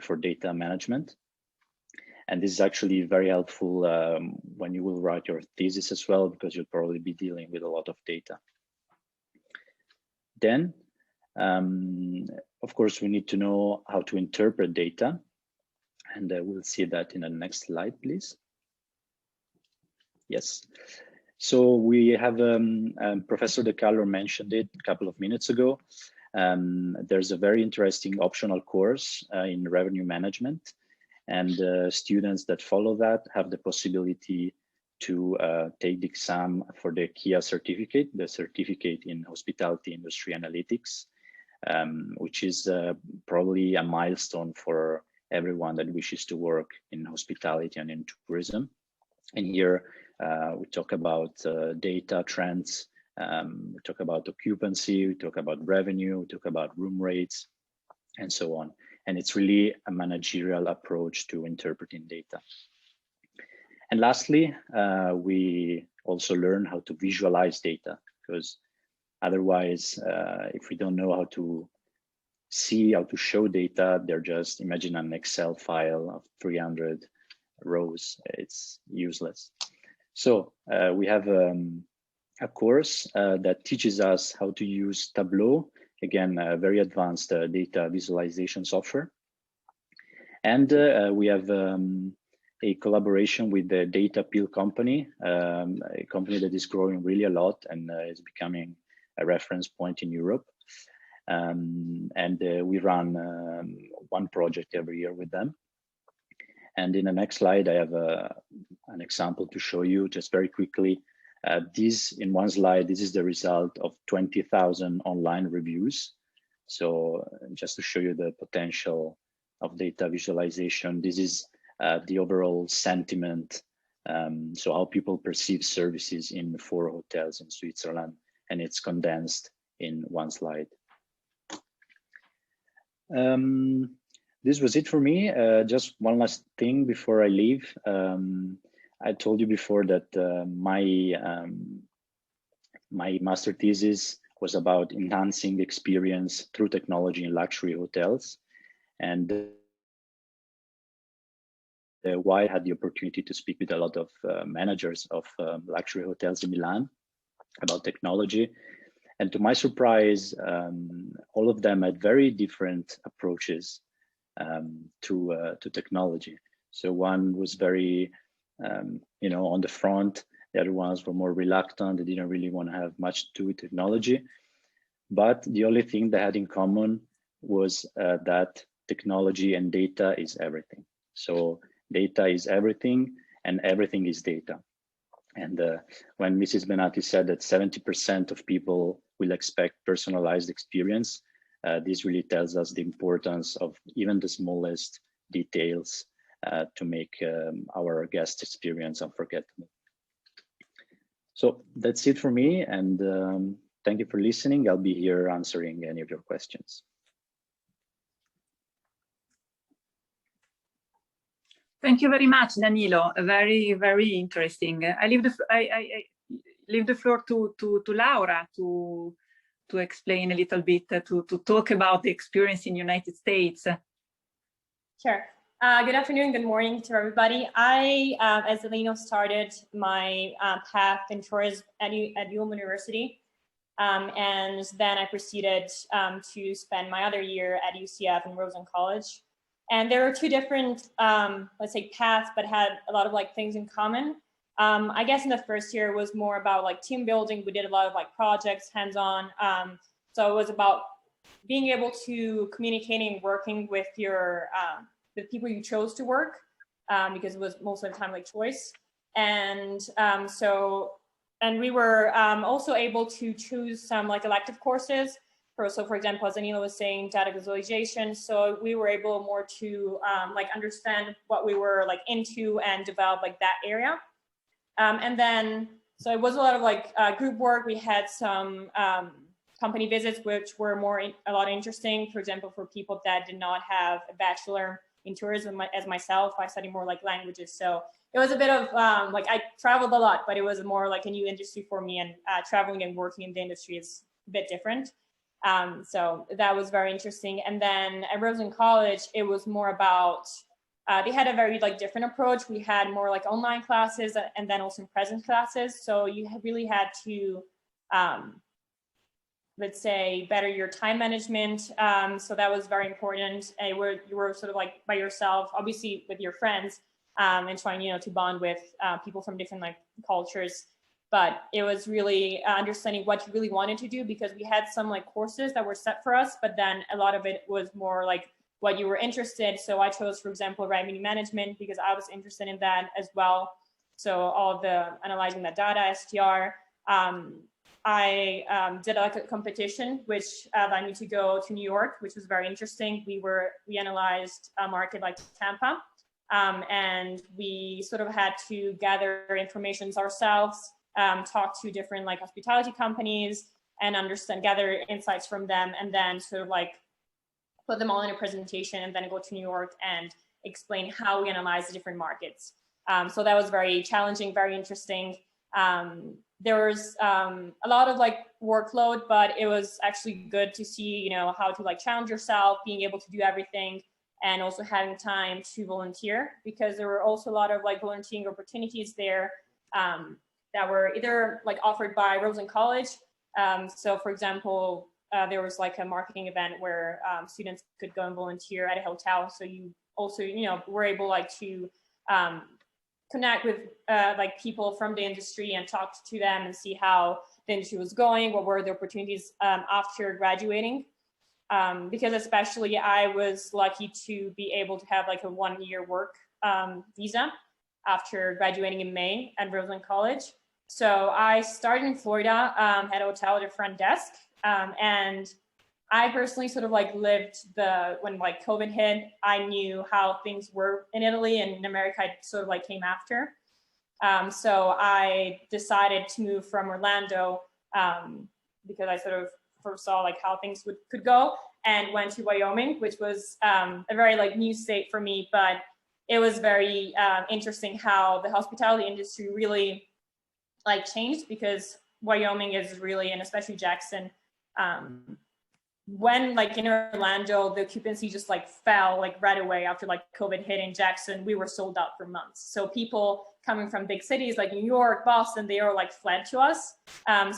for data management. And this is actually very helpful when you will write your thesis as well, because you'll probably be dealing with a lot of data. Then, of course, we need to know how to interpret data. And we'll see that in the next slide, please. Yes. So we have, Professor De Carlo mentioned it a couple of minutes ago. There's a very interesting optional course in revenue management. And students that follow that have the possibility to take the exam for the KIA certificate, the certificate in hospitality industry analytics, which is probably a milestone for everyone that wishes to work in hospitality and in tourism. And here we talk about data trends, we talk about occupancy, we talk about revenue, we talk about room rates, and so on. And it's really a managerial approach to interpreting data. And lastly, we also learn how to visualize data, because otherwise, if we don't know how to see, how to show data, they're just, imagine an Excel file of 300 rows, it's useless. So we have a course that teaches us how to use Tableau, again, a very advanced data visualization software. And we have a collaboration with the Data Peel company, a company that is growing really a lot and is becoming a reference point in Europe. And we run one project every year with them. And in the next slide, I have an example to show you just very quickly. This, in one slide, this is the result of 20,000 online reviews. So just to show you the potential of data visualization. This is the overall sentiment, so how people perceive services in 4 hotels in Switzerland, and it's condensed in one slide. This was it for me. Just one last thing before I leave. I told you before that my master thesis was about enhancing experience through technology in luxury hotels. And why I had the opportunity to speak with a lot of managers of luxury hotels in Milan about technology. And to my surprise, all of them had very different approaches to technology. So one was very, on the front. The other ones were more reluctant. They didn't really want to have much to do with technology. But the only thing they had in common was that technology and data is everything. So data is everything, and everything is data. And when Mrs. Benatti said that 70% of people will expect personalized experience, this really tells us the importance of even the smallest details to make our guest experience unforgettable. So that's it for me, and thank you for listening. I'll be here answering any of your questions. Thank you very much, Danilo. Very, very interesting. I leave the floor to Laura to explain a little bit, to talk about the experience in the United States. Sure. Good afternoon, good morning to everybody. I, as Danilo, started my path in tourism at ULM University. And then I proceeded to spend my other year at UCF in Rosen College. And there were 2 different, let's say, paths, but had a lot of things in common. I guess in the first year it was more about team building. We did a lot of projects, hands-on. So it was about being able to communicating and working with your the people you chose to work, because it was most of the time choice. And and we were also able to choose some elective courses. So for example, as Danilo was saying, data visualization. So we were able more to understand what we were into and develop that area. And then, so it was a lot of group work. We had some company visits, which were a lot interesting. For example, for people that did not have a bachelor in tourism, as myself, I studied more languages. So it was a bit of I traveled a lot, but it was more a new industry for me, and traveling and working in the industry is a bit different. So that was very interesting. And then at Rosen College, it was more about, they had a very different approach. We had more online classes and then also in-presence classes. So you really had to, let's say, better your time management. So that was very important. You were sort of by yourself, obviously with your friends, and trying, to bond with people from different cultures. But it was really understanding what you really wanted to do, because we had some courses that were set for us, but then a lot of it was more what you were interested. So I chose, for example, revenue management, because I was interested in that as well. So all the analyzing that data, STR. I did a competition, which allowed me to go to New York, which was very interesting. We analyzed a market like Tampa, and we sort of had to gather information ourselves, talk to different hospitality companies and gather insights from them, and then sort of put them all in a presentation, and then go to New York and explain how we analyze the different markets. So that was very challenging, very interesting. There was a lot of workload, but it was actually good to see, how to challenge yourself, being able to do everything, and also having time to volunteer, because there were also a lot of volunteering opportunities there that were either offered by Rosen College. So for example, there was a marketing event where students could go and volunteer at a hotel. So you also, were able to connect with people from the industry and talk to them and see how the industry was going, what were the opportunities after graduating. Because especially I was lucky to be able to have a 1-year work visa after graduating in May at Rosen College. So I started in Florida, at a hotel at a front desk, and I personally sort of like lived when like COVID hit, I knew how things were in Italy, and in America I sort of like came after. So I decided to move from Orlando because I sort of foresaw like how things could go, and went to Wyoming, which was a very like new state for me, but it was very interesting how the hospitality industry really like changed, because Wyoming is really, and especially Jackson, when like in Orlando, the occupancy just like fell like right away after like COVID hit. In Jackson, we were sold out for months. So people coming from big cities like New York, Boston, they all like fled to us.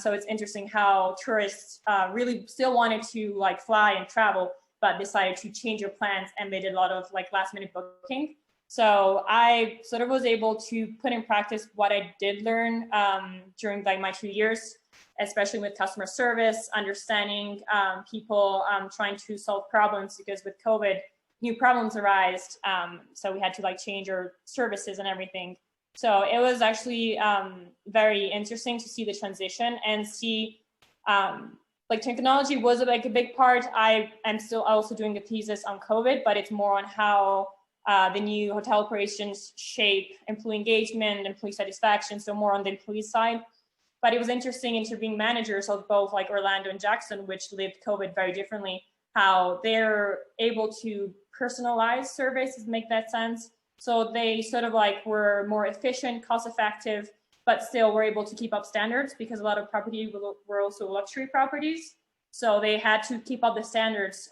So it's interesting how tourists really still wanted to like fly and travel, but decided to change their plans, and they did a lot of like last minute booking. So I sort of was able to put in practice what I did learn during like my 2 years, especially with customer service, understanding people, trying to solve problems, because with COVID, new problems arise. So we had to like change our services and everything. So it was actually very interesting to see the transition and see like technology was like a big part. I am still also doing a thesis on COVID, but it's more on how the new hotel operations shape employee engagement, employee satisfaction, so more on the employee side. But it was interesting interviewing managers of both like Orlando and Jackson, which lived COVID very differently, how they're able to personalize surveys, make that sense. So they sort of like were more efficient, cost effective, but still were able to keep up standards, because a lot of properties were also luxury properties. So they had to keep up the standards,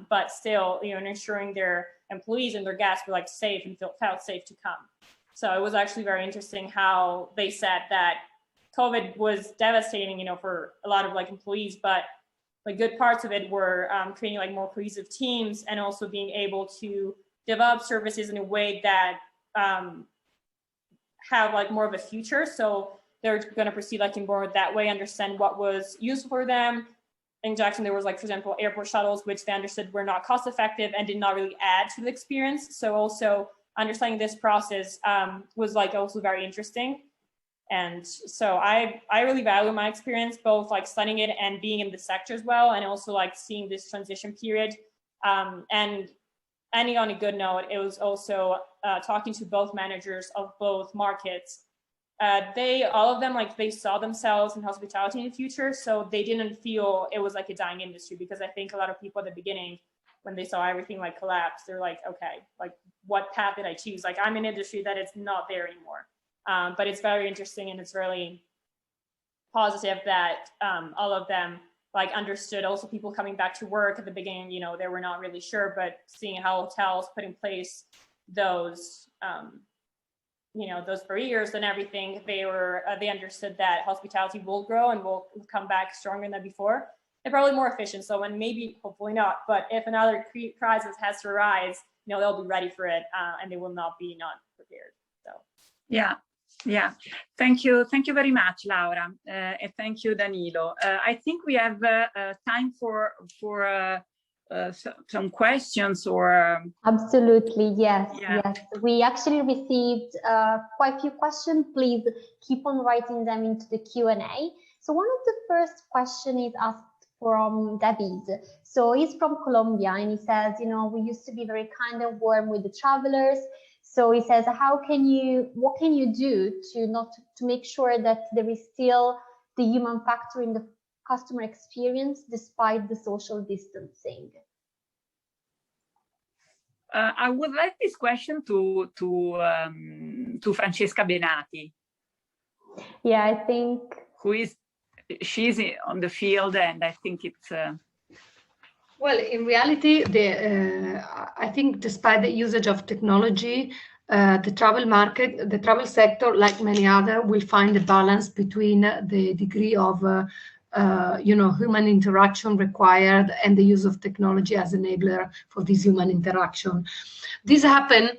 but still, you know, ensuring their employees and their guests were like safe and felt safe to come. So it was actually very interesting how they said that COVID was devastating, you know, for a lot of like employees, but like good parts of it were creating like more cohesive teams, and also being able to develop services in a way that have like more of a future. So they're going to proceed like in more that way, understand what was useful for them. In Jackson, there was like, for example, airport shuttles, which they understood were not cost effective and did not really add to the experience. So also understanding this process was like also very interesting. And so I really value my experience, both like studying it and being in the sector as well, and also like seeing this transition period. And ending on a good note, it was also talking to both managers of both markets. All of them, like they saw themselves in hospitality in the future, so they didn't feel it was like a dying industry, because I think a lot of people at the beginning, when they saw everything like collapse, they're like, okay, like what path did I choose? Like I'm in an industry that it's not there anymore. But it's very interesting, and it's really positive that all of them like understood. Also people coming back to work at the beginning, you know, they were not really sure, but seeing how hotels put in place those, you know, those barriers and everything, they understood that hospitality will grow and will come back stronger than before. They're probably more efficient. So when maybe, hopefully not, but if another crisis has to arise, you know, they'll be ready for it, and they will not be not prepared. So yeah, thank you very much, Laura, and thank you, Danilo. I think we have time for some questions or absolutely, yes. We actually received quite a few questions. Please keep on writing them into the Q&A. So one of the first question is asked from David. So he's from Colombia, and he says, you know, we used to be very kind and warm with the travelers. So he says, what can you do to make sure that there is still the human factor in the customer experience despite the social distancing? I would like this question to Francesca Benati. Yeah, I think she's on the field, and I think it's. Well, in reality, I think despite the usage of technology, the travel market, the travel sector, like many other, will find a balance between the degree of human interaction required and the use of technology as enabler for this human interaction. This happened,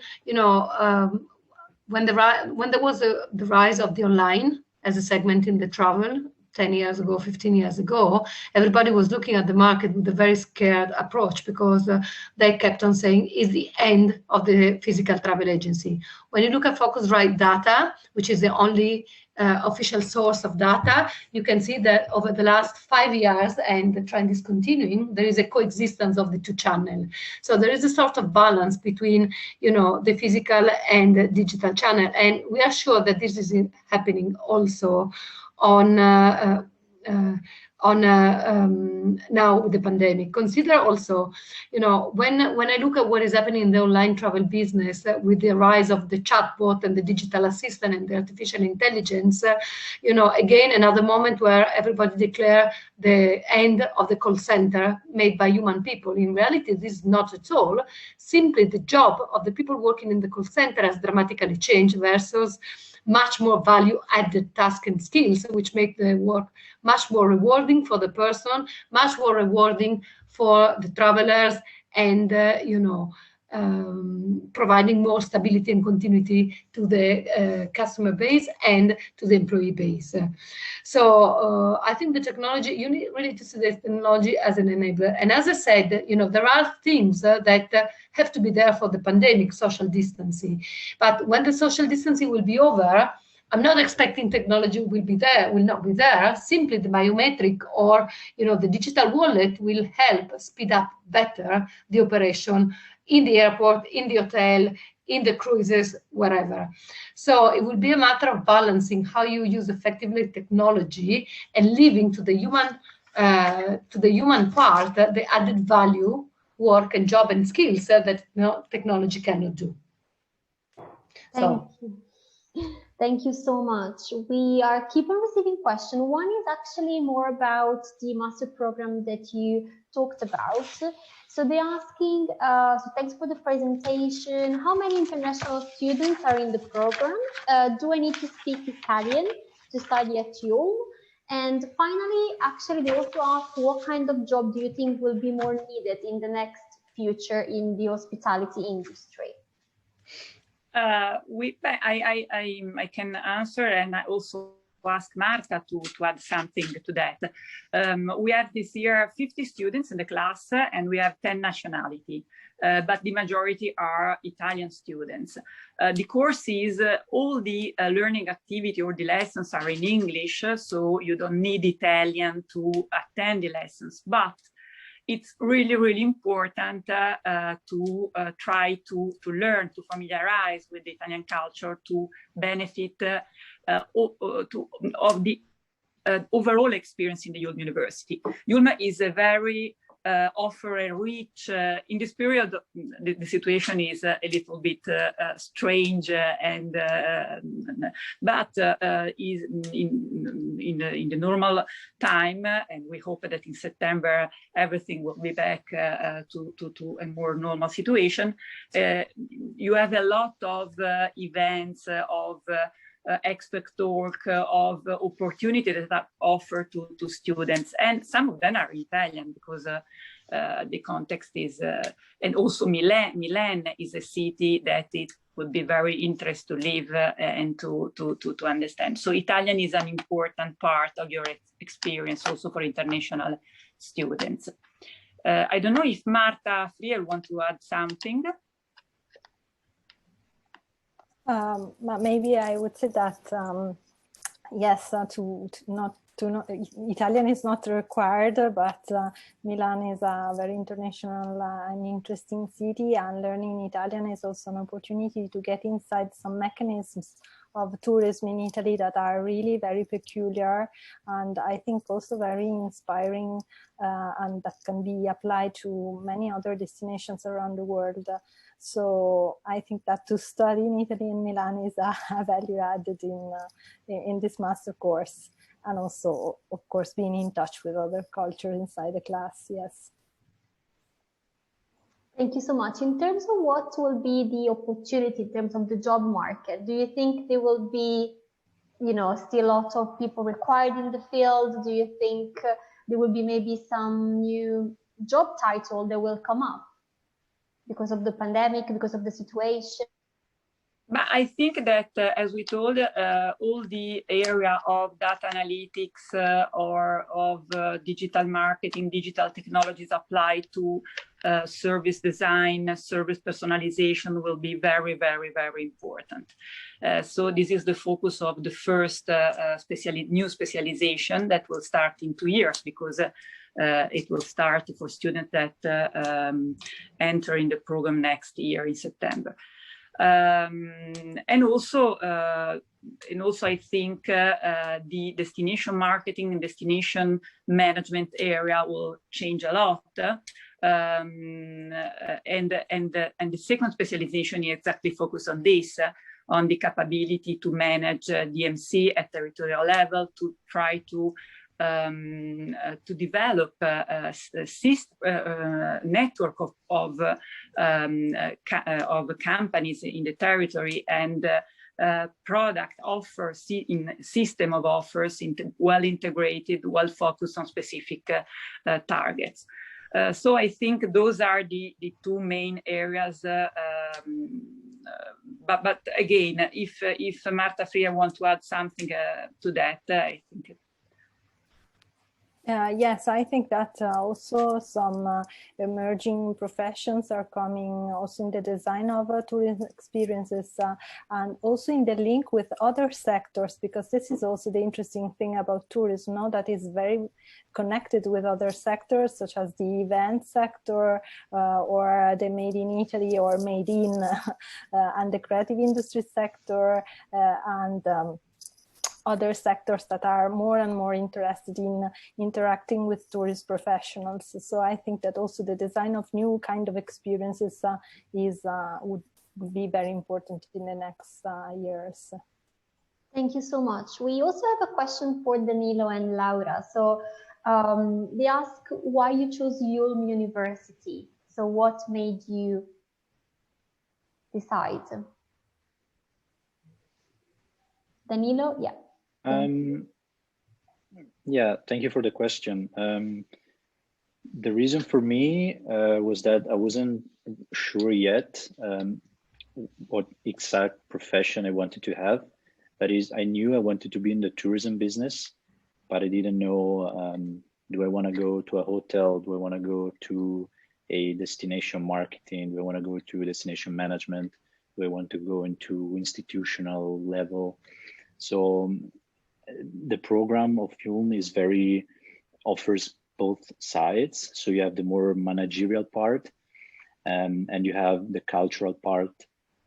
when there was the rise of the online as a segment in the travel. 10 years ago, 15 years ago, everybody was looking at the market with a very scared approach, because they kept on saying it's the end of the physical travel agency. When you look at Focusrite data, which is the only official source of data, you can see that over the last 5 years, and the trend is continuing, there is a coexistence of the two channels. So there is a sort of balance between, the physical and the digital channel, and we are sure that this is happening also on now with the pandemic. Consider also, when I look at what is happening in the online travel business with the rise of the chatbot and the digital assistant and the artificial intelligence, again, another moment where everybody declare the end of the call center made by human people. In reality, this is not at all. Simply the job of the people working in the call center has dramatically changed versus much more value-added tasks and skills, which make the work much more rewarding for the person, much more rewarding for the travelers, and providing more stability and continuity to the customer base and to the employee base. So I think the technology, you need really to see the technology as an enabler. And as I said, there are things that have to be there for the pandemic, social distancing. But when the social distancing will be over, I'm not expecting technology will not be there. Simply the biometric or the digital wallet will help speed up better the operation in the airport, in the hotel, in the cruises, wherever. So it will be a matter of balancing how you use effectively technology and leaving to the human part the added value, work and job and skills that technology cannot do. Thank you. Thank you so much. We are keep on receiving questions. One is actually more about the master program that you talked about. So they're asking, so thanks for the presentation. How many international students are in the program? Do I need to speak Italian to study at YULM? And finally, actually, they also ask, what kind of job do you think will be more needed in the next future in the hospitality industry? I can answer, and I also ask Marta to add something to that. We have this year 50 students in the class, and we have 10 nationality, but the majority are Italian students. The courses, all the learning activity or the lessons are in English, so you don't need Italian to attend the lessons, but it's really, really important to try to learn, to familiarize with the Italian culture, to benefit of the overall experience in the YULM University. YULM is a very offer a rich, in this period, the situation is a little bit strange, and but is in the normal time, and we hope that in September everything will be back to a more normal situation. You have a lot of events, of expert talk, of opportunity that are offered to students, and some of them are Italian because the context is, and also Milan is a city that it would be very interesting to live and to understand. So Italian is an important part of your experience also for international students. I don't know if Marta Friel want to add something. Maybe I would say that yes, Italian is not required, but Milan is a very international and interesting city, and learning Italian is also an opportunity to get inside some mechanisms of tourism in Italy that are really very peculiar, and I think also very inspiring, and that can be applied to many other destinations around the world. So I think that to study in Italy in Milan is a value added in this master course, and also, of course, being in touch with other cultures inside the class. Yes. Thank you so much. In terms of what will be the opportunity in terms of the job market, do you think there will be, still a lot of people required in the field? Do you think there will be maybe some new job title that will come up because of the pandemic, because of the situation? But I think that, as we told, all the area of data analytics or of digital marketing, digital technologies applied to service design, service personalization will be very, very, very important. So this is the focus of the first new specialization that will start in 2 years, because it will start for students that enter in the program next year in September. And also I think the destination marketing and destination management area will change a lot. And the second specialization is exactly focused on this, on the capability to manage DMC at territorial level, to try to develop a network of companies in the territory, and product offers in system of offers, well integrated, well focused on specific targets. So I think those are the 2 main areas. But again, if Marta Freer wants to add something to that, I think. Yes, I think that also some emerging professions are coming also in the design of tourism experiences, and also in the link with other sectors, because this is also the interesting thing about tourism, now that is very connected with other sectors, such as the event sector or the made in Italy or made in and the creative industry sector and other sectors that are more and more interested in interacting with tourist professionals. So I think that also the design of new kind of experiences would be very important in the next years. Thank you so much. We also have a question for Danilo and Laura. So they ask why you chose YULM University. So what made you decide? Danilo, yeah. Yeah, thank you for the question. The reason for me was that I wasn't sure yet what exact profession I wanted to have. That is, I knew I wanted to be in the tourism business, but I didn't know, do I want to go to a hotel? Do I want to go to a destination marketing? Do I want to go to destination management? Do I want to go into institutional level? So the program of YULM is offers both sides. So you have the more managerial part, and you have the cultural part,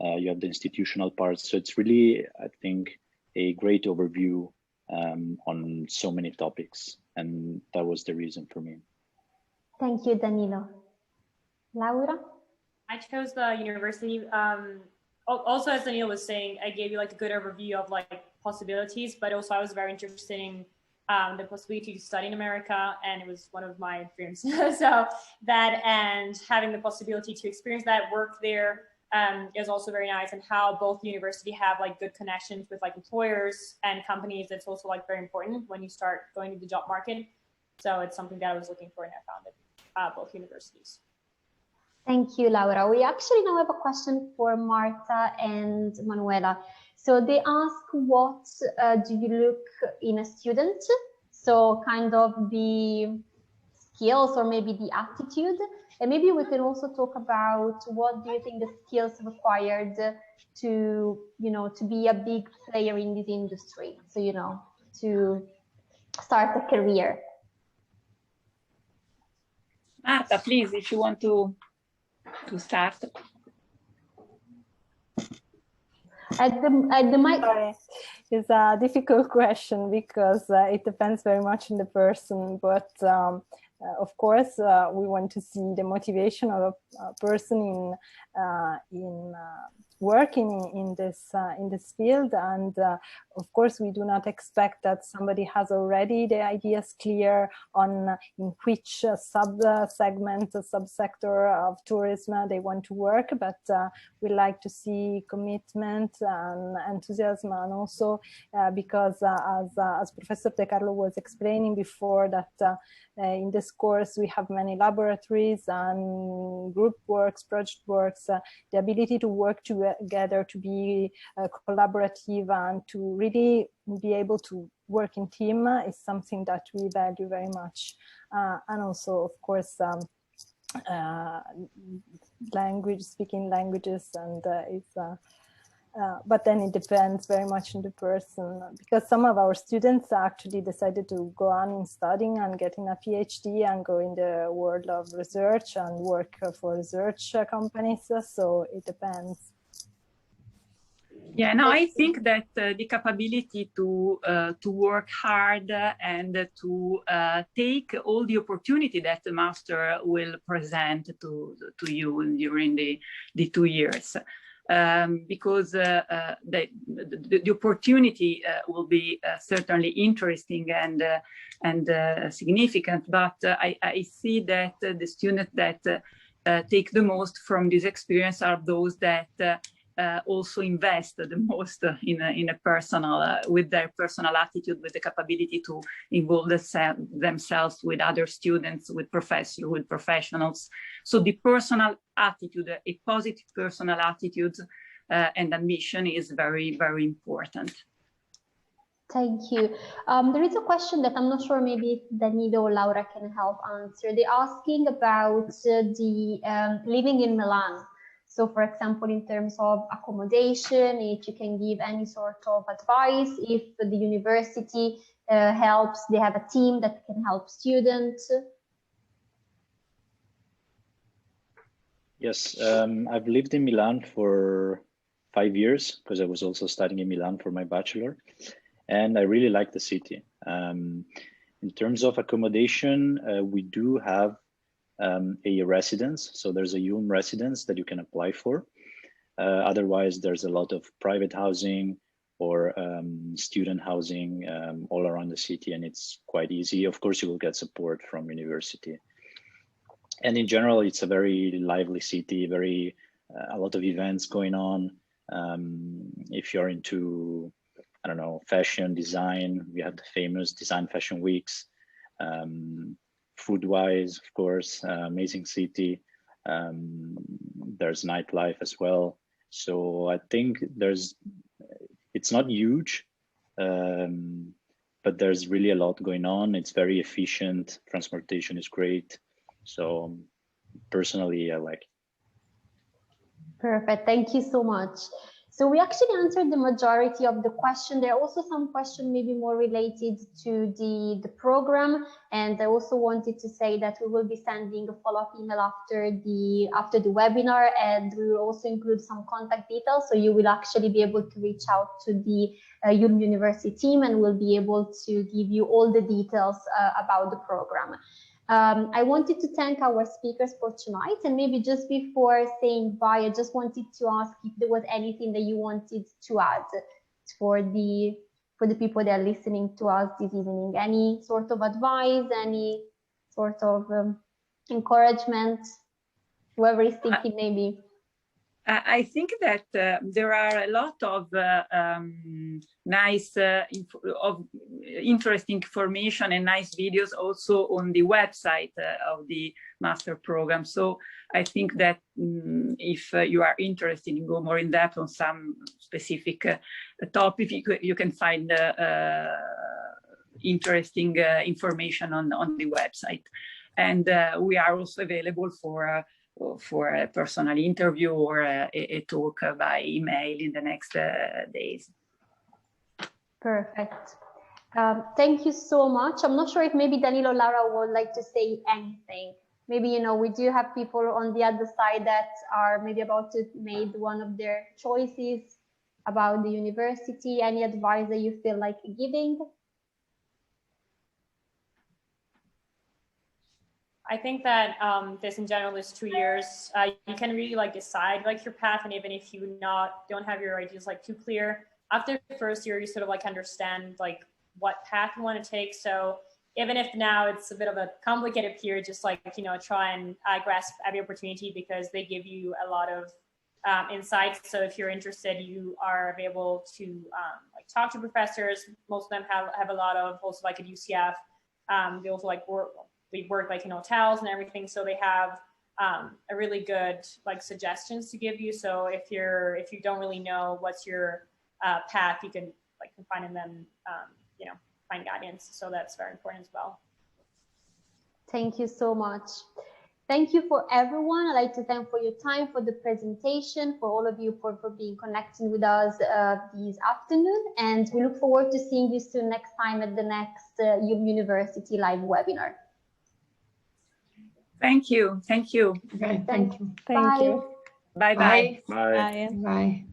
you have the institutional part. So it's really, I think, a great overview on so many topics. And that was the reason for me. Thank you, Danilo. Laura? I chose the university. Also, as Danilo was saying, I gave you like a good overview of like possibilities, but also I was very interested in the possibility to study in America, and it was one of my dreams. So that, and having the possibility to experience that, work there, is also very nice. And how both university have like good connections with like employers and companies, that's also like very important when you start going to the job market. So it's something that I was looking for, and I found it both universities. Thank you, Laura. We actually now have a question for Marta and Manuela. So they ask, what do you look in a student? So kind of the skills or maybe the attitude. And maybe we can also talk about what do you think the skills required to, to be a big player in this industry. So, to start a career. Marta, please, if you want to start. At the mic. Sorry. It's a difficult question because it depends very much on the person, but of course we want to see the motivation of a person in working in this field, and of course we do not expect that somebody has already the ideas clear on in which sub-segment, subsector of tourism they want to work, but we like to see commitment and enthusiasm, and also because as Professor De Carlo was explaining before, that in this course we have many laboratories and group works, project works, the ability to work together together, to be collaborative, and to really be able to work in team is something that we value very much. And also, of course, speaking languages, and but then it depends very much on the person, because some of our students actually decided to go on in studying and getting a PhD and go in the world of research and work for research companies. So it depends. Yeah, no, I think that the capability to work hard and to take all the opportunity that the master will present to you during the 2 years. Because the opportunity will be certainly interesting and significant, but I see that the students that take the most from this experience are those that also invest the most in a personal, with their personal attitude, with the capability to involve themselves with other students, with professors, with professionals. So the personal attitude, a positive personal attitude and ambition is very, very important. Thank you. There is a question that I'm not sure maybe Danilo or Laura can help answer. They're asking about the living in Milan. So, for example, in terms of accommodation, if you can give any sort of advice, if the university helps, they have a team that can help students. Yes, I've lived in Milan for 5 years because I was also studying in Milan for my bachelor, and I really like the city. In terms of accommodation, we do have a residence. So there's a yulm residence that you can apply for. Otherwise, there's a lot of private housing or student housing all around the city, and it's quite easy. Of course, you will get support from university. And in general, it's a very lively city, a lot of events going on. If you're into, I don't know, fashion, design, we have the famous design fashion weeks. Food-wise, of course, amazing city. There's nightlife as well. So I think it's not huge, but there's really a lot going on. It's very efficient. Transportation is great. So personally, I like it. Perfect. Thank you so much. So we actually answered the majority of the question. There are also some questions maybe more related to the program. And I also wanted to say that we will be sending a follow-up email after the webinar, and we will also include some contact details. So you will actually be able to reach out to the YULM University team, and we'll be able to give you all the details about the program. I wanted to thank our speakers for tonight, and maybe just before saying bye, I just wanted to ask if there was anything that you wanted to add for the people that are listening to us this evening. Any sort of advice, any sort of encouragement, whoever is thinking maybe. I think that there are a lot of nice, interesting information and nice videos also on the website of the master program. So I think that if you are interested in go more in depth on some specific topic, you can find interesting information on the website. And we are also available for a personal interview or a talk by email in the next days. Perfect. Thank you so much. I'm not sure if maybe Danilo or Laura would like to say anything. Maybe, you know, we do have people on the other side that are maybe about to make one of their choices about the university. Any advice that you feel like giving? I think that this in general is 2 years. You can really like decide like your path, and even if you don't have your ideas like too clear, after the first year you sort of like understand like what path you want to take. So even if now it's a bit of a complicated period, just like, you know, try and grasp every opportunity, because they give you a lot of insights. So if you're interested, you are able to like talk to professors. Most of them have a lot of, also like at UCF, they also like work like in hotels and everything. So they have a really good like suggestions to give you. So if you don't really know what's your path, you can like confide in them, you know, find guidance. So that's very important as well. Thank you so much. Thank you for everyone. I'd like to thank for your time, for the presentation, for all of you for being connected with us this afternoon. And we look forward to seeing you soon next time at the next YULM University live webinar. Thank you. Thank you. Okay, thank you. Thank you. Bye-bye. Bye. Bye.